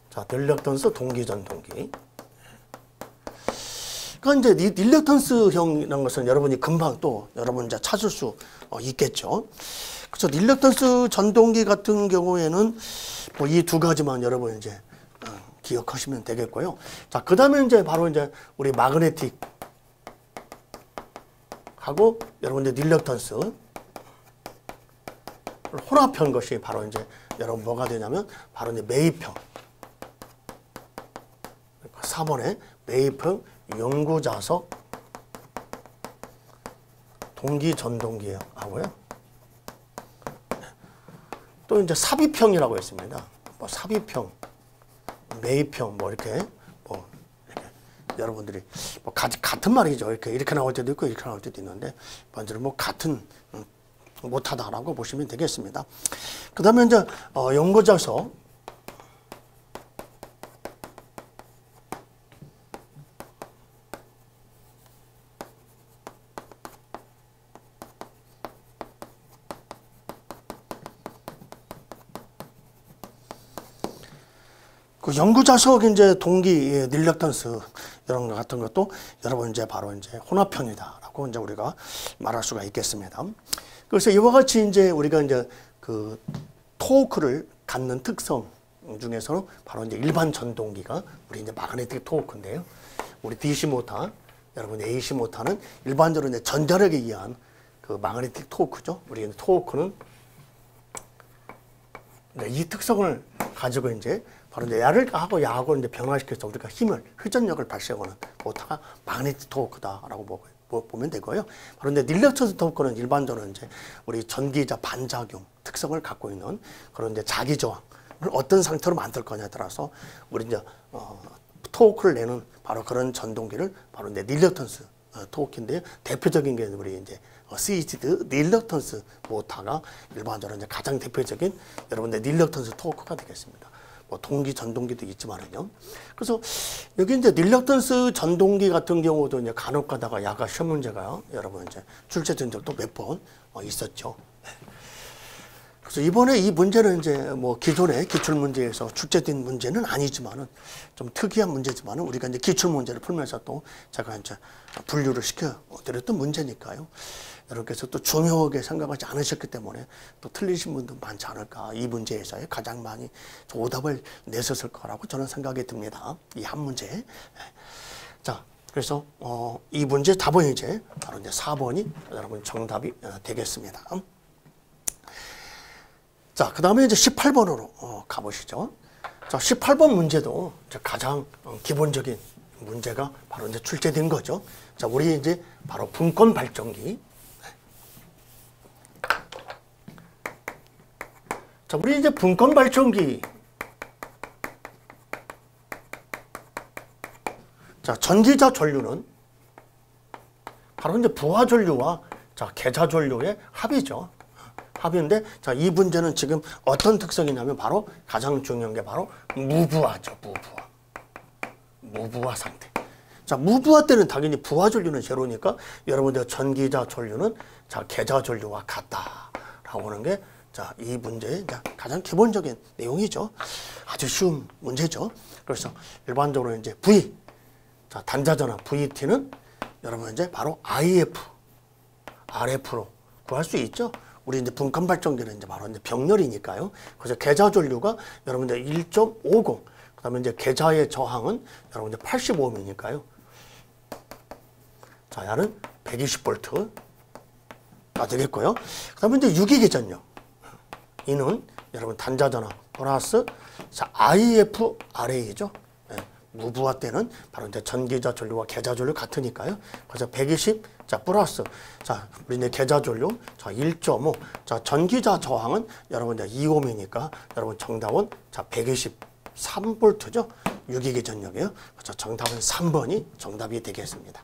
자, 릴럭턴스 동기 전동기. 그러니까 이제 릴럭턴스형이라는 것은 여러분이 금방 또 여러분 이제 찾을 수 있겠죠. 그래서 릴럭턴스 전동기 같은 경우에는 뭐 이 두 가지만 여러분 이제 기억하시면 되겠고요. 자, 그 다음에 이제 바로 이제 우리 마그네틱 하고 여러분 이제 릴럭턴스 혼합한 것이 바로 이제 여러분 뭐가 되냐면 바로 이제 매입형. 4번에 매입형 연구자석 동기 전동기 하고요. 또 이제 삽입형이라고 있습니다. 뭐 삽입형, 매입형 뭐 이렇게 여러분들이 뭐 같은 말이죠. 이렇게 나올 때도 있고 이렇게 나올 때도 있는데 완전히 뭐 같은 못하다라고 보시면 되겠습니다. 그다음에 이제 연구자석 그 연구자석 이제 동기 릴럭턴스 이런 것 같은 것도 여러분 이제 바로 이제 혼합형이다라고 이제 우리가 말할 수가 있겠습니다. 그래서 이와 같이 이제 우리가 이제 그 토크를 갖는 특성 중에서는 바로 이제 일반 전동기가 우리 이제 마그네틱 토크인데요. 우리 DC 모터, 여러분 AC 모터는 일반적으로 이제 전자력에 의한 그 마그네틱 토크죠. 우리 토크는 이 특성을 가지고 이제 바로 이제 야를 야하고 이제 변화시켜서 우리가 힘을, 회전력을 발생하는 모터가 마그네틱 토크다라고 보면 되고요. 바로 이제 릴럭턴스 토크는 일반적으로 이제 우리 전기자 반작용 특성을 갖고 있는 그런 이제 자기 저항을 어떤 상태로 만들 거냐에 따라서 우리 이제 토크를 내는 바로 그런 전동기를 바로 이제 릴럭턴스 토크인데요. 대표적인 게 우리 이제 시리즈 릴럭턴스 모터가 일반적으로 이제 가장 대표적인 여러분들 릴럭턴스 토크가 되겠습니다. 뭐 동기 전동기도 있지만은요. 그래서 여기 이제 릴럭턴스 전동기 같은 경우도 이제 간혹 가다가 야가 시험 문제가 여러분 이제 출제된 적도 몇 번 있었죠. 그래서 이번에 이 문제는 이제 뭐 기존의 기출 문제에서 출제된 문제는 아니지만은 좀 특이한 문제지만은 우리가 이제 기출 문제를 풀면서 또 제가 이제 분류를 시켜 드렸던 문제니까요. 여러분께서 또 중요하게 생각하지 않으셨기 때문에 또 틀리신 분도 많지 않을까. 이 문제에서 가장 많이 오답을 내셨을 거라고 저는 생각이 듭니다. 이 한 문제. 자, 그래서 이 문제 답은 이제 바로 이제 4번이 여러분 정답이 되겠습니다. 자, 그 다음에 이제 18번으로 가보시죠. 자, 18번 문제도 가장 기본적인 문제가 바로 이제 출제된 거죠. 자, 우리 이제 바로 분권 발전기. 자, 우리 이제 분권 발전기. 자, 전기자 전류는 바로 이제 부하 전류와 자, 계자 전류의 합이죠. 합인데, 자, 이 문제는 지금 어떤 특성이냐면 바로 가장 중요한 게 바로 무부하죠. 무부하 상태. 자, 무부하 때는 당연히 부하 전류는 제로니까 여러분들 전기자 전류는 자, 계자 전류와 같다라고 하는 게 자, 이 문제의 가장 기본적인 내용이죠. 아주 쉬운 문제죠. 그래서 일반적으로 이제 V, 자, 단자전압 VT는 여러분 이제 바로 IF, RF로 구할 수 있죠. 우리 이제 분권 발전기는 이제 바로 이제 병렬이니까요. 그래서 계자 전류가 여러분들 1.50, 그다음에 이제 계자의 저항은 여러분들 85ohm이니까요. 자, 야는 120V가 되겠고요. 그다음에 이제 유기계전력. 이는 여러분 단자전압 플러스 자, IFRA죠. 네, 무부하 때는 바로 이제 전기자 전류와 계자 전류 같으니까요. 그래서 120 자, 플러스 자, 우리 이제 계자 전류 자, 1.5 자, 전기자 저항은 여러분 이제 2ohm이니까 여러분 정답은 자, 123V죠. 유기계전력이에요. 그래서 정답은 3번이 정답이 되겠습니다.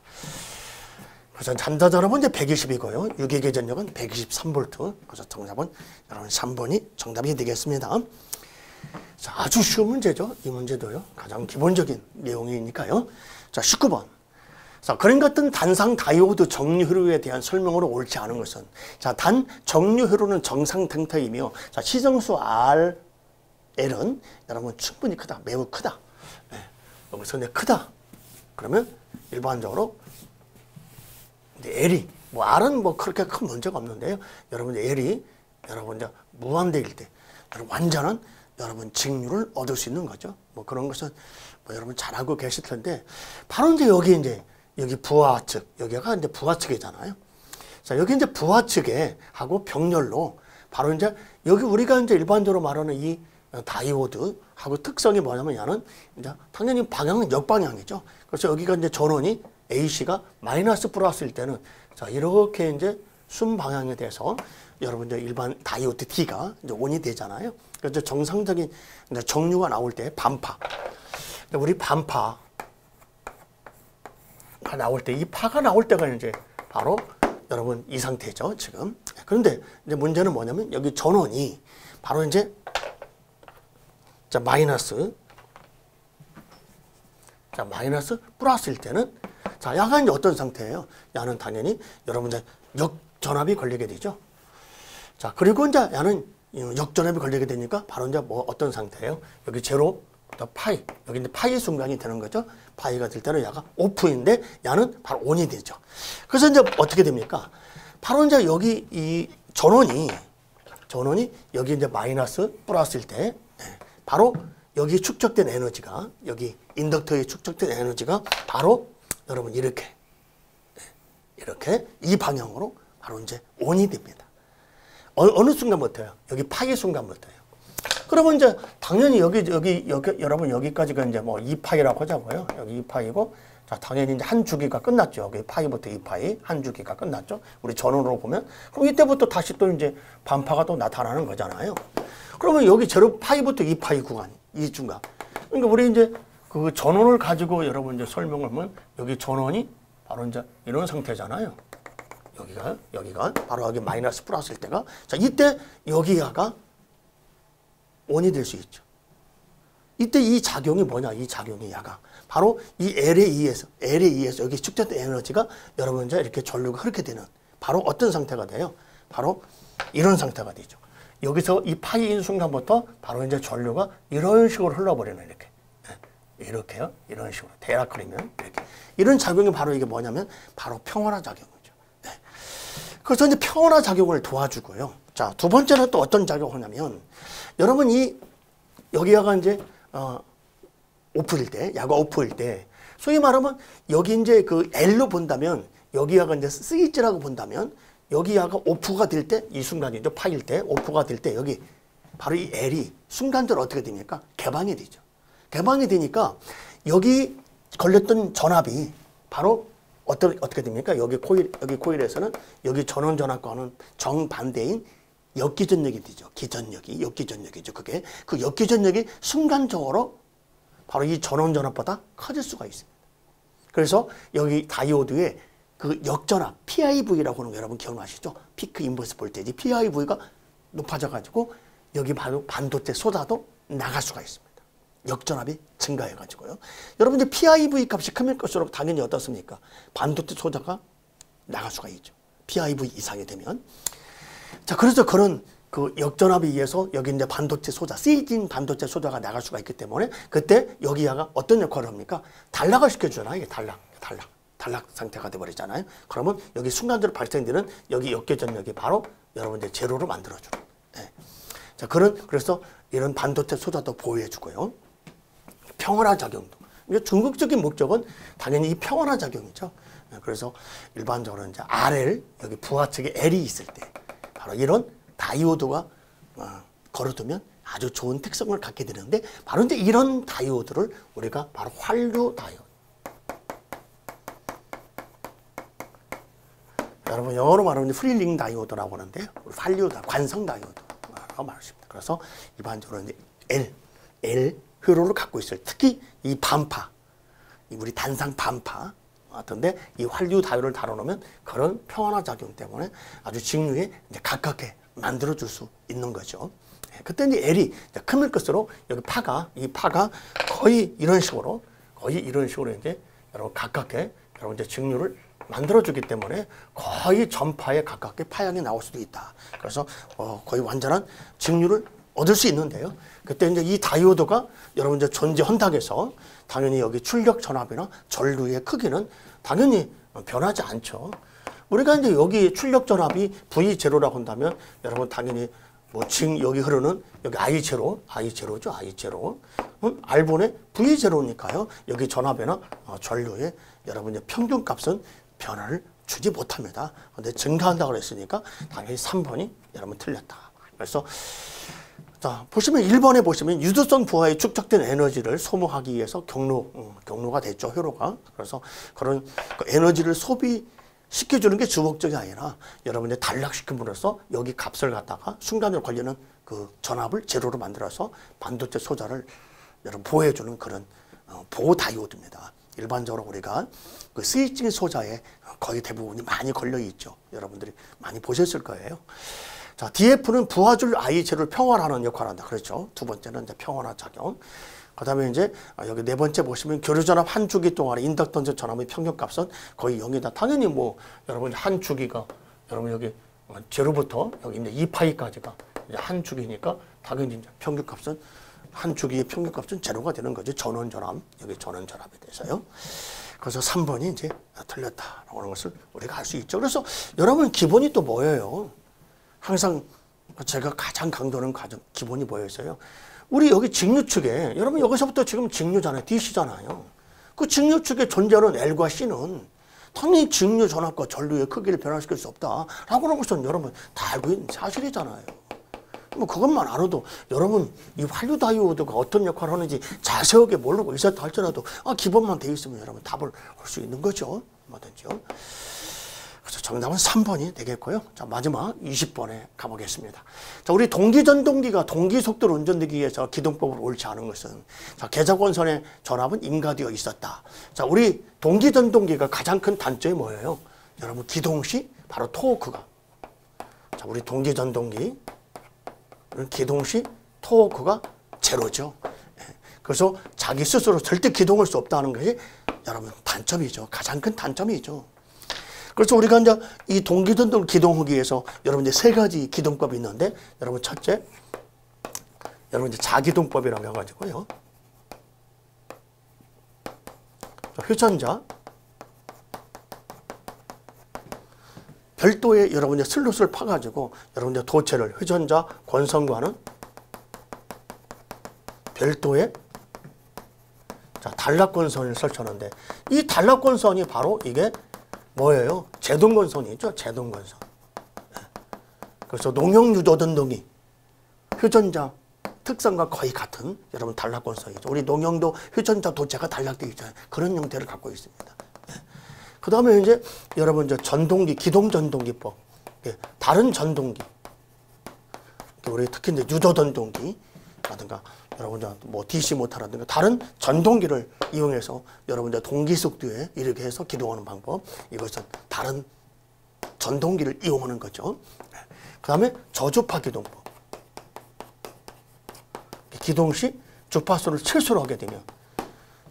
그래서 단자전압은 이제 120이고요. 유기계전력은 123V. 그래서 정답은 여러분 3번이 정답이 되겠습니다. 자, 아주 쉬운 문제죠. 이 문제도요. 가장 기본적인 내용이니까요. 자, 19번. 자, 그림 같은 단상 다이오드 정류 회로에 대한 설명으로 옳지 않은 것은 자, 단 정류 회로는 정상 탱터이며 자, 시정수 RL은 여러분 충분히 크다. 매우 크다. 네. 여기서 이제 크다. 그러면 일반적으로 L이 뭐 R은 뭐 그렇게 큰 문제가 없는데요. 여러분 L이 여러분 이제 무한대일 때 여러분 완전한 여러분 직류를 얻을 수 있는 거죠. 뭐 그런 것은 뭐 여러분 잘 알고 계실 텐데 바로 이제 여기 부하 측 여기가 이제 부하 측이잖아요. 자, 여기 이제 부하 측에 하고 병렬로 바로 이제 여기 우리가 이제 일반적으로 말하는 이 다이오드하고 특성이 뭐냐면 얘는 이제 당연히 방향은 역방향이죠. 그래서 여기가 이제 전원이 AC가 마이너스 플러스일 때는 자, 이렇게 이제 순방향에 대해서 여러분들 일반 다이오드 D가 이제 온이 되잖아요. 그래서 정상적인 이제 정류가 나올 때 반파. 우리 반파가 나올 때 이 파가 나올 때가 이제 바로 여러분 이 상태죠, 지금. 그런데 이제 문제는 뭐냐면 여기 전원이 바로 이제 자, 마이너스 플러스일 때는 자, 야가 이제 어떤 상태예요? 야는 당연히 여러분들 역전압이 걸리게 되죠. 자, 그리고 이제 야는 역전압이 걸리게 되니까 바로 이제 뭐 어떤 상태예요? 여기 제로, 파이, 여기 이제 파이 순간이 되는 거죠. 파이가 될 때는 야가 오프인데 야는 바로 온이 되죠. 그래서 이제 어떻게 됩니까? 바로 이제 여기 이 전원이 여기 이제 마이너스 플러스일 때 바로 여기 축적된 에너지가 여기 인덕터에 축적된 에너지가 바로 여러분 이렇게 이 방향으로 바로 이제 온이 됩니다. 어느 순간부터요? 여기 파이 순간부터요. 그러면 이제 당연히 여기 여러분 여기까지가 이제 뭐 2파이라고 하자고요. 여기 2파이고 자, 당연히 이제 한 주기가 끝났죠. 여기 파이부터 2파이 한 주기가 끝났죠. 우리 전원으로 보면 그럼 이때부터 다시 또 이제 반파가 또 나타나는 거잖아요. 그러면 여기 제로 파이부터 2파이 구간 이 중간. 그러니까 우리 이제 그 전원을 가지고 여러분 이제 설명을 하면 여기 전원이 바로 이제 이런 상태잖아요. 여기가 바로 여기 마이너스 플러스일 때가 자, 이때 여기가 온이 될 수 있죠. 이때 이 작용이 뭐냐? 이 작용이 야가 바로 이 L에 의해서 여기 축적된 에너지가 여러분 이제 이렇게 전류가 흐르게 되는 바로 어떤 상태가 돼요? 바로 이런 상태가 되죠. 여기서 이 파이인 순간부터 바로 이제 전류가 이런 식으로 흘러버리는 이렇게요. 이런 식으로 대략 그리면 이렇게 이런 작용이 바로 이게 뭐냐면 바로 평원화 작용이죠. 네. 그래서 이제 평원화 작용을 도와주고요. 자, 두 번째는 또 어떤 작용을 하냐면 여러분 이 여기가 이제 오프일 때, 야가 오프일 때 소위 말하면 여기 이제 그 L로 본다면 여기가 이제 스위치라고 본다면 여기 야가 오프가 될 때 이 순간이죠. 파일 때 오프가 될 때 여기 바로 이 L이 순간적으로 어떻게 됩니까? 개방이 되죠. 개방이 되니까 여기 걸렸던 전압이 바로 어떻게 됩니까? 여기 코일에서는 여기 전원 전압과는 정반대인 역기전력이 되죠. 역기전력이죠. 그게 그 역기전력이 순간적으로 바로 이 전원 전압보다 커질 수가 있습니다. 그래서 여기 다이오드에 그 역전압 PIV라고 하는 거 여러분 기억나시죠? 피크 인버스 볼테이지 PIV가 높아져 가지고 여기 바로 반도체 소다도 나갈 수가 있습니다. 역전압이 증가해 가지고요. 여러분들 PIV 값이 크면 클수록 당연히 어떻습니까? 반도체 소다가 나갈 수가 있죠. PIV 이상이 되면. 자, 그래서 그런 그 역전압에 의해서 여기 이제 반도체 소자, 시진 반도체 소자가 나갈 수가 있기 때문에 그때 여기가 어떤 역할을 합니까? 단락을 시켜주잖아요. 이게 단락 상태가 돼버리잖아요. 그러면 여기 순간적으로 발생되는 여기 역계전력이 바로 여러분들 제로로 만들어줘요. 네. 자, 그래서 이런 반도체 소자도 보호해주고요. 평원화 작용도. 중국적인 목적은 당연히 이 평원화 작용이죠. 그래서 일반적으로 이제 RL, 여기 부하 측에 L이 있을 때 바로 이런 다이오드가 걸어두면 아주 좋은 특성을 갖게 되는데 바로 이제 이런 다이오드를 우리가 바로 환류 다이오드. 여러분 영어로 말하면 프릴링 다이오드라고 하는데요. 환류 관성 다이오드라고 말하십니다. 그래서 일반적으로 이제 L 회로를 갖고 있어요. 특히 이 반파, 우리 단상 반파 같은데 이 환류 다이오드를 달아놓으면 그런 평원화 작용 때문에 아주 직류에 이제 가깝게 만들어줄 수 있는 거죠. 그때 이제 L이 크면 클수록 여기 이 파가 거의 이런 식으로 이제 여러분 가깝게 여러분 이제 직류를 만들어주기 때문에 거의 전파에 가깝게 파형이 나올 수도 있다. 그래서 거의 완전한 직류를 얻을 수 있는데요. 그때 이제 이 다이오드가 여러분 이제 존재한다고 당연히 여기 출력 전압이나 전류의 크기는 당연히 변하지 않죠. 우리가 이제 여기 출력 전압이 V0라고 한다면 여러분 당연히 뭐 지금 여기 흐르는 여기 I0죠. I0. R분의 V0니까요. 여기 전압이나 전류의 여러분의 평균값은 변화를 주지 못합니다. 근데 증가한다고 그랬으니까 당연히 3번이 여러분 틀렸다. 그래서 자, 보시면 1번에 보시면 유도성 부하에 축적된 에너지를 소모하기 위해서 경로가 됐죠. 회로가. 그래서 그런 그 에너지를 소비시켜주는 게 주 목적이 아니라 여러분이 단락시킴으로써 여기 값을 갖다가 순간으로 걸리는 그 전압을 제로로 만들어서 반도체 소자를 여러분 보호해주는 그런 보호 다이오드입니다. 일반적으로 우리가 그 스위칭 소자에 거의 대부분이 많이 걸려 있죠. 여러분들이 많이 보셨을 거예요. 자, DF는 부하줄 I체를 평활하는 역할을 한다. 그렇죠. 두 번째는 이제 평활화 작용. 그 다음에 이제 여기 네 번째 보시면 교류전압 한 주기 동안의 인덕턴스 전압의 평균값은 거의 0이다. 당연히 뭐 여러분 한 주기가 여러분 여기 제로부터 여기 이제 2파이까지가 이제 한 주기니까 당연히 이제 평균값은 한 주기의 평균값은 제로가 되는 거죠. 전원전압, 여기 전원전압에 대해서요. 그래서 3번이 이제 틀렸다라고 하는 것을 우리가 알 수 있죠. 그래서 여러분 기본이 또 뭐예요? 항상 제가 가장 강조하는 기본이 뭐였어요? 우리 여기 직류축에 여러분 여기서부터 지금 직류잖아요. DC잖아요. 그 직류축에 존재하는 L과 C는 당연히 직류 전압과 전류의 크기를 변화시킬 수 없다라고 하는 것은 여러분 다 알고 있는 사실이잖아요. 뭐 그것만 알아도 여러분 이 활류 다이오드가 어떤 역할을 하는지 자세하게 모르고 있었다 할지라도 기본만 돼 있으면 여러분 답을 할 수 있는 거죠. 뭐든지요. 그래서 정답은 3번이 되겠고요. 자, 마지막 20번에 가보겠습니다. 자, 우리 동기전동기가 동기속도로 운전되기 위해서 기동법을 옳지 않은 것은 자, 계적원선의 전압은 임가되어 있었다. 자, 우리 동기전동기가 가장 큰 단점이 뭐예요? 여러분 기동 시 바로 토크가 자, 우리 동기전동기 기동 시 토크가 제로죠. 그래서 자기 스스로 절대 기동할 수 없다는 것이 여러분 단점이죠. 가장 큰 단점이죠. 그래서 우리가 이제 이 동기전동을 기동하기 위해서 여러분 이제 세 가지 기동법이 있는데 여러분 첫째 여러분 이제 자기동법이라고 해가지고요. 회전자 별도의 여러분 이제 슬롯을 파가지고 여러분 이제 도체를 회전자 권선과는 별도의 자, 단락권선을 설치하는데 이 단락권선이 바로 이게 뭐예요? 제동권선이죠. 제동권선. 그래서 농형유도전동이 회전자 특성과 거의 같은 여러분 단락권선이죠. 우리 농형도 회전자 도체가 단락되어 있잖아요. 그런 형태를 갖고 있습니다. 그 다음에 이제 여러분 이제 전동기, 기동전동기법. 다른 전동기. 우리 특히 이제 유도전동기라든가 여러분 뭐 DC 모터라든가 다른 전동기를 이용해서 여러분 동기 속도에 이르게 해서 기동하는 방법. 이것은 다른 전동기를 이용하는 거죠. 그 다음에 저주파 기동법. 기동 시 주파수를 최소로 하게 되면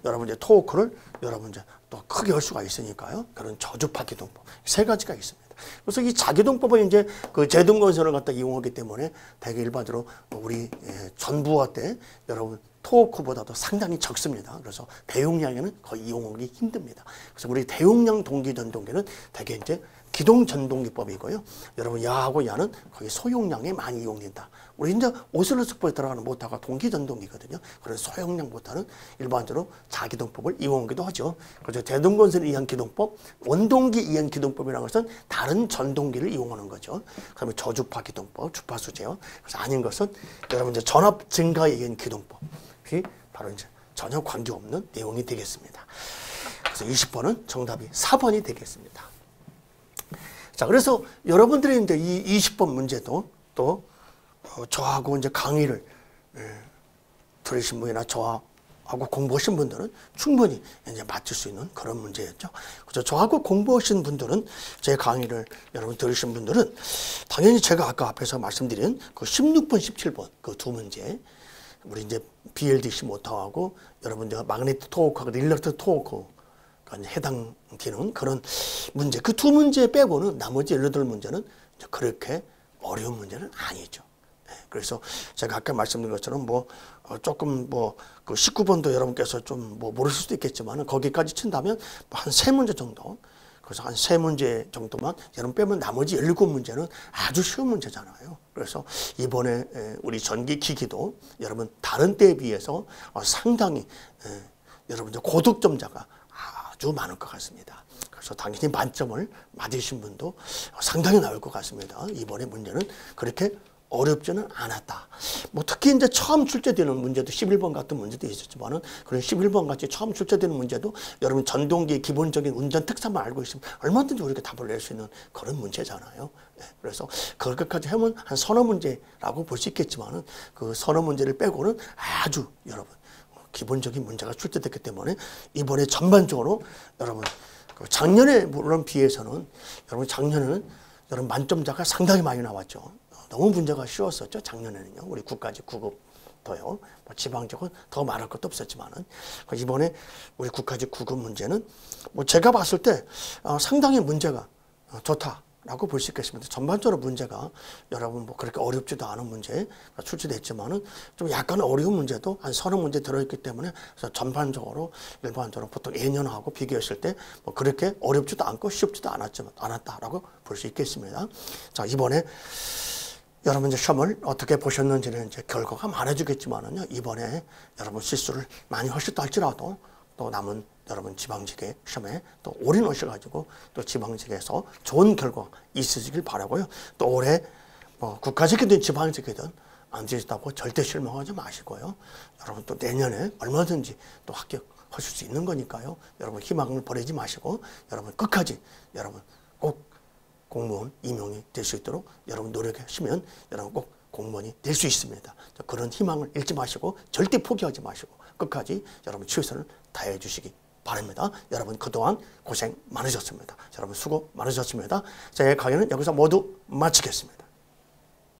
여러분 이제 토크를 여러분 이제 또 크게 할 수가 있으니까요. 그런 저주파 기동법. 세 가지가 있습니다. 그래서 이 자기동법은 이제 그 제동건선을 갖다 이용하기 때문에 대개 일반적으로 우리 전부화 때 여러분 토크보다도 상당히 적습니다. 그래서 대용량에는 거의 이용하기 힘듭니다. 그래서 우리 대용량 동기전동기는 대개 이제 기동전동기법이고요. 여러분 야하고 야는 거의 소용량에 많이 이용된다. 우리 이제 오슬로스포에 들어가는 모터가 동기전동기거든요. 그런 소용량 모터는 일반적으로 자기동법을 이용하기도 하죠. 그래서 제동건선을 이용한 기동법, 원동기 이용 기동법이라는 것은 다른 전동기를 이용하는 거죠. 그다음에 저주파 기동법, 주파수 제어. 그래서 아닌 것은 여러분 이제 전압 증가에 의한 기동법이 바로 이제 전혀 관계없는 내용이 되겠습니다. 그래서 20번은 정답이 4번이 되겠습니다. 자, 그래서 여러분들이 이제 이 20번 문제도 또 저하고 이제 강의를 들으신 분이나 저하고 공부하신 분들은 충분히 이제 맞출 수 있는 그런 문제였죠. 그래서 저하고 공부하신 분들은 제 강의를 여러분 들으신 분들은 당연히 제가 아까 앞에서 말씀드린 그 16번, 17번 그 두 문제 우리 이제 BLDC 모터하고 여러분 이제 마그네틱 토크하고 릴렉트 토크 해당되는 그런 문제 그 두 문제 빼고는 나머지 18문제는 그렇게 어려운 문제는 아니죠. 그래서 제가 아까 말씀드린 것처럼 뭐 조금 뭐 그 19번도 여러분께서 좀 뭐 모르실 수도 있겠지만 거기까지 친다면 한 3문제 정도 그래서 한 3문제 정도만 여러분 빼면 나머지 17문제는 아주 쉬운 문제잖아요. 그래서 이번에 우리 전기기기도 여러분 다른 때에 비해서 상당히 여러분 고득점자가 아주 많을 것 같습니다. 그래서 당연히 만점을 맞으신 분도 상당히 나올 것 같습니다. 이번에 문제는 그렇게 어렵지는 않았다. 뭐 특히 이제 처음 출제되는 문제도 11번 같은 문제도 있었지만은 그런 11번 같이 처음 출제되는 문제도 여러분 전동기의 기본적인 운전 특성만 알고 있으면 얼마든지 우리가 답을 낼 수 있는 그런 문제잖아요. 네, 그래서 그렇게까지 하면 한 서너 문제라고 볼 수 있겠지만은 그 서너 문제를 빼고는 아주 여러분 기본적인 문제가 출제됐기 때문에 이번에 전반적으로 여러분 그 작년에 물론 비해서는 여러분 작년에는 여러분 만점자가 상당히 많이 나왔죠. 너무 문제가 쉬웠었죠. 작년에는요. 우리 국가직 9급도요. 뭐 지방직은 더 말할 것도 없었지만은 이번에 우리 국가직 9급 문제는 뭐 제가 봤을 때 상당히 문제가 좋다라고 볼 수 있겠습니다. 전반적으로 문제가 여러분 뭐 그렇게 어렵지도 않은 문제 출제됐지만은 좀 약간 어려운 문제도 한 서너 문제 들어있기 때문에 그래서 전반적으로 일반적으로 보통 예년하고 비교했을 때 뭐 그렇게 어렵지도 않고 쉽지도 않았다라고 볼 수 있겠습니다. 자, 이번에 여러분 이제 시험을 어떻게 보셨는지는 이제 결과가 많아지겠지만은요, 이번에 여러분 실수를 많이 하셨다 할지라도 또 남은 여러분 지방직의 시험에 또 올인하셔가지고 또 지방직에서 좋은 결과 있으시길 바라고요. 또 올해 뭐 국가직이든 지방직이든 안 되셨다고 절대 실망하지 마시고요. 여러분 또 내년에 얼마든지 또 합격하실 수 있는 거니까요. 여러분 희망을 버리지 마시고 여러분 끝까지 여러분 꼭 공무원 임용이 될 수 있도록 여러분 노력하시면 여러분 꼭 공무원이 될 수 있습니다. 그런 희망을 잃지 마시고 절대 포기하지 마시고 끝까지 여러분 최선을 다해 주시기 바랍니다. 여러분 그동안 고생 많으셨습니다. 여러분 수고 많으셨습니다. 제 강연은 여기서 모두 마치겠습니다.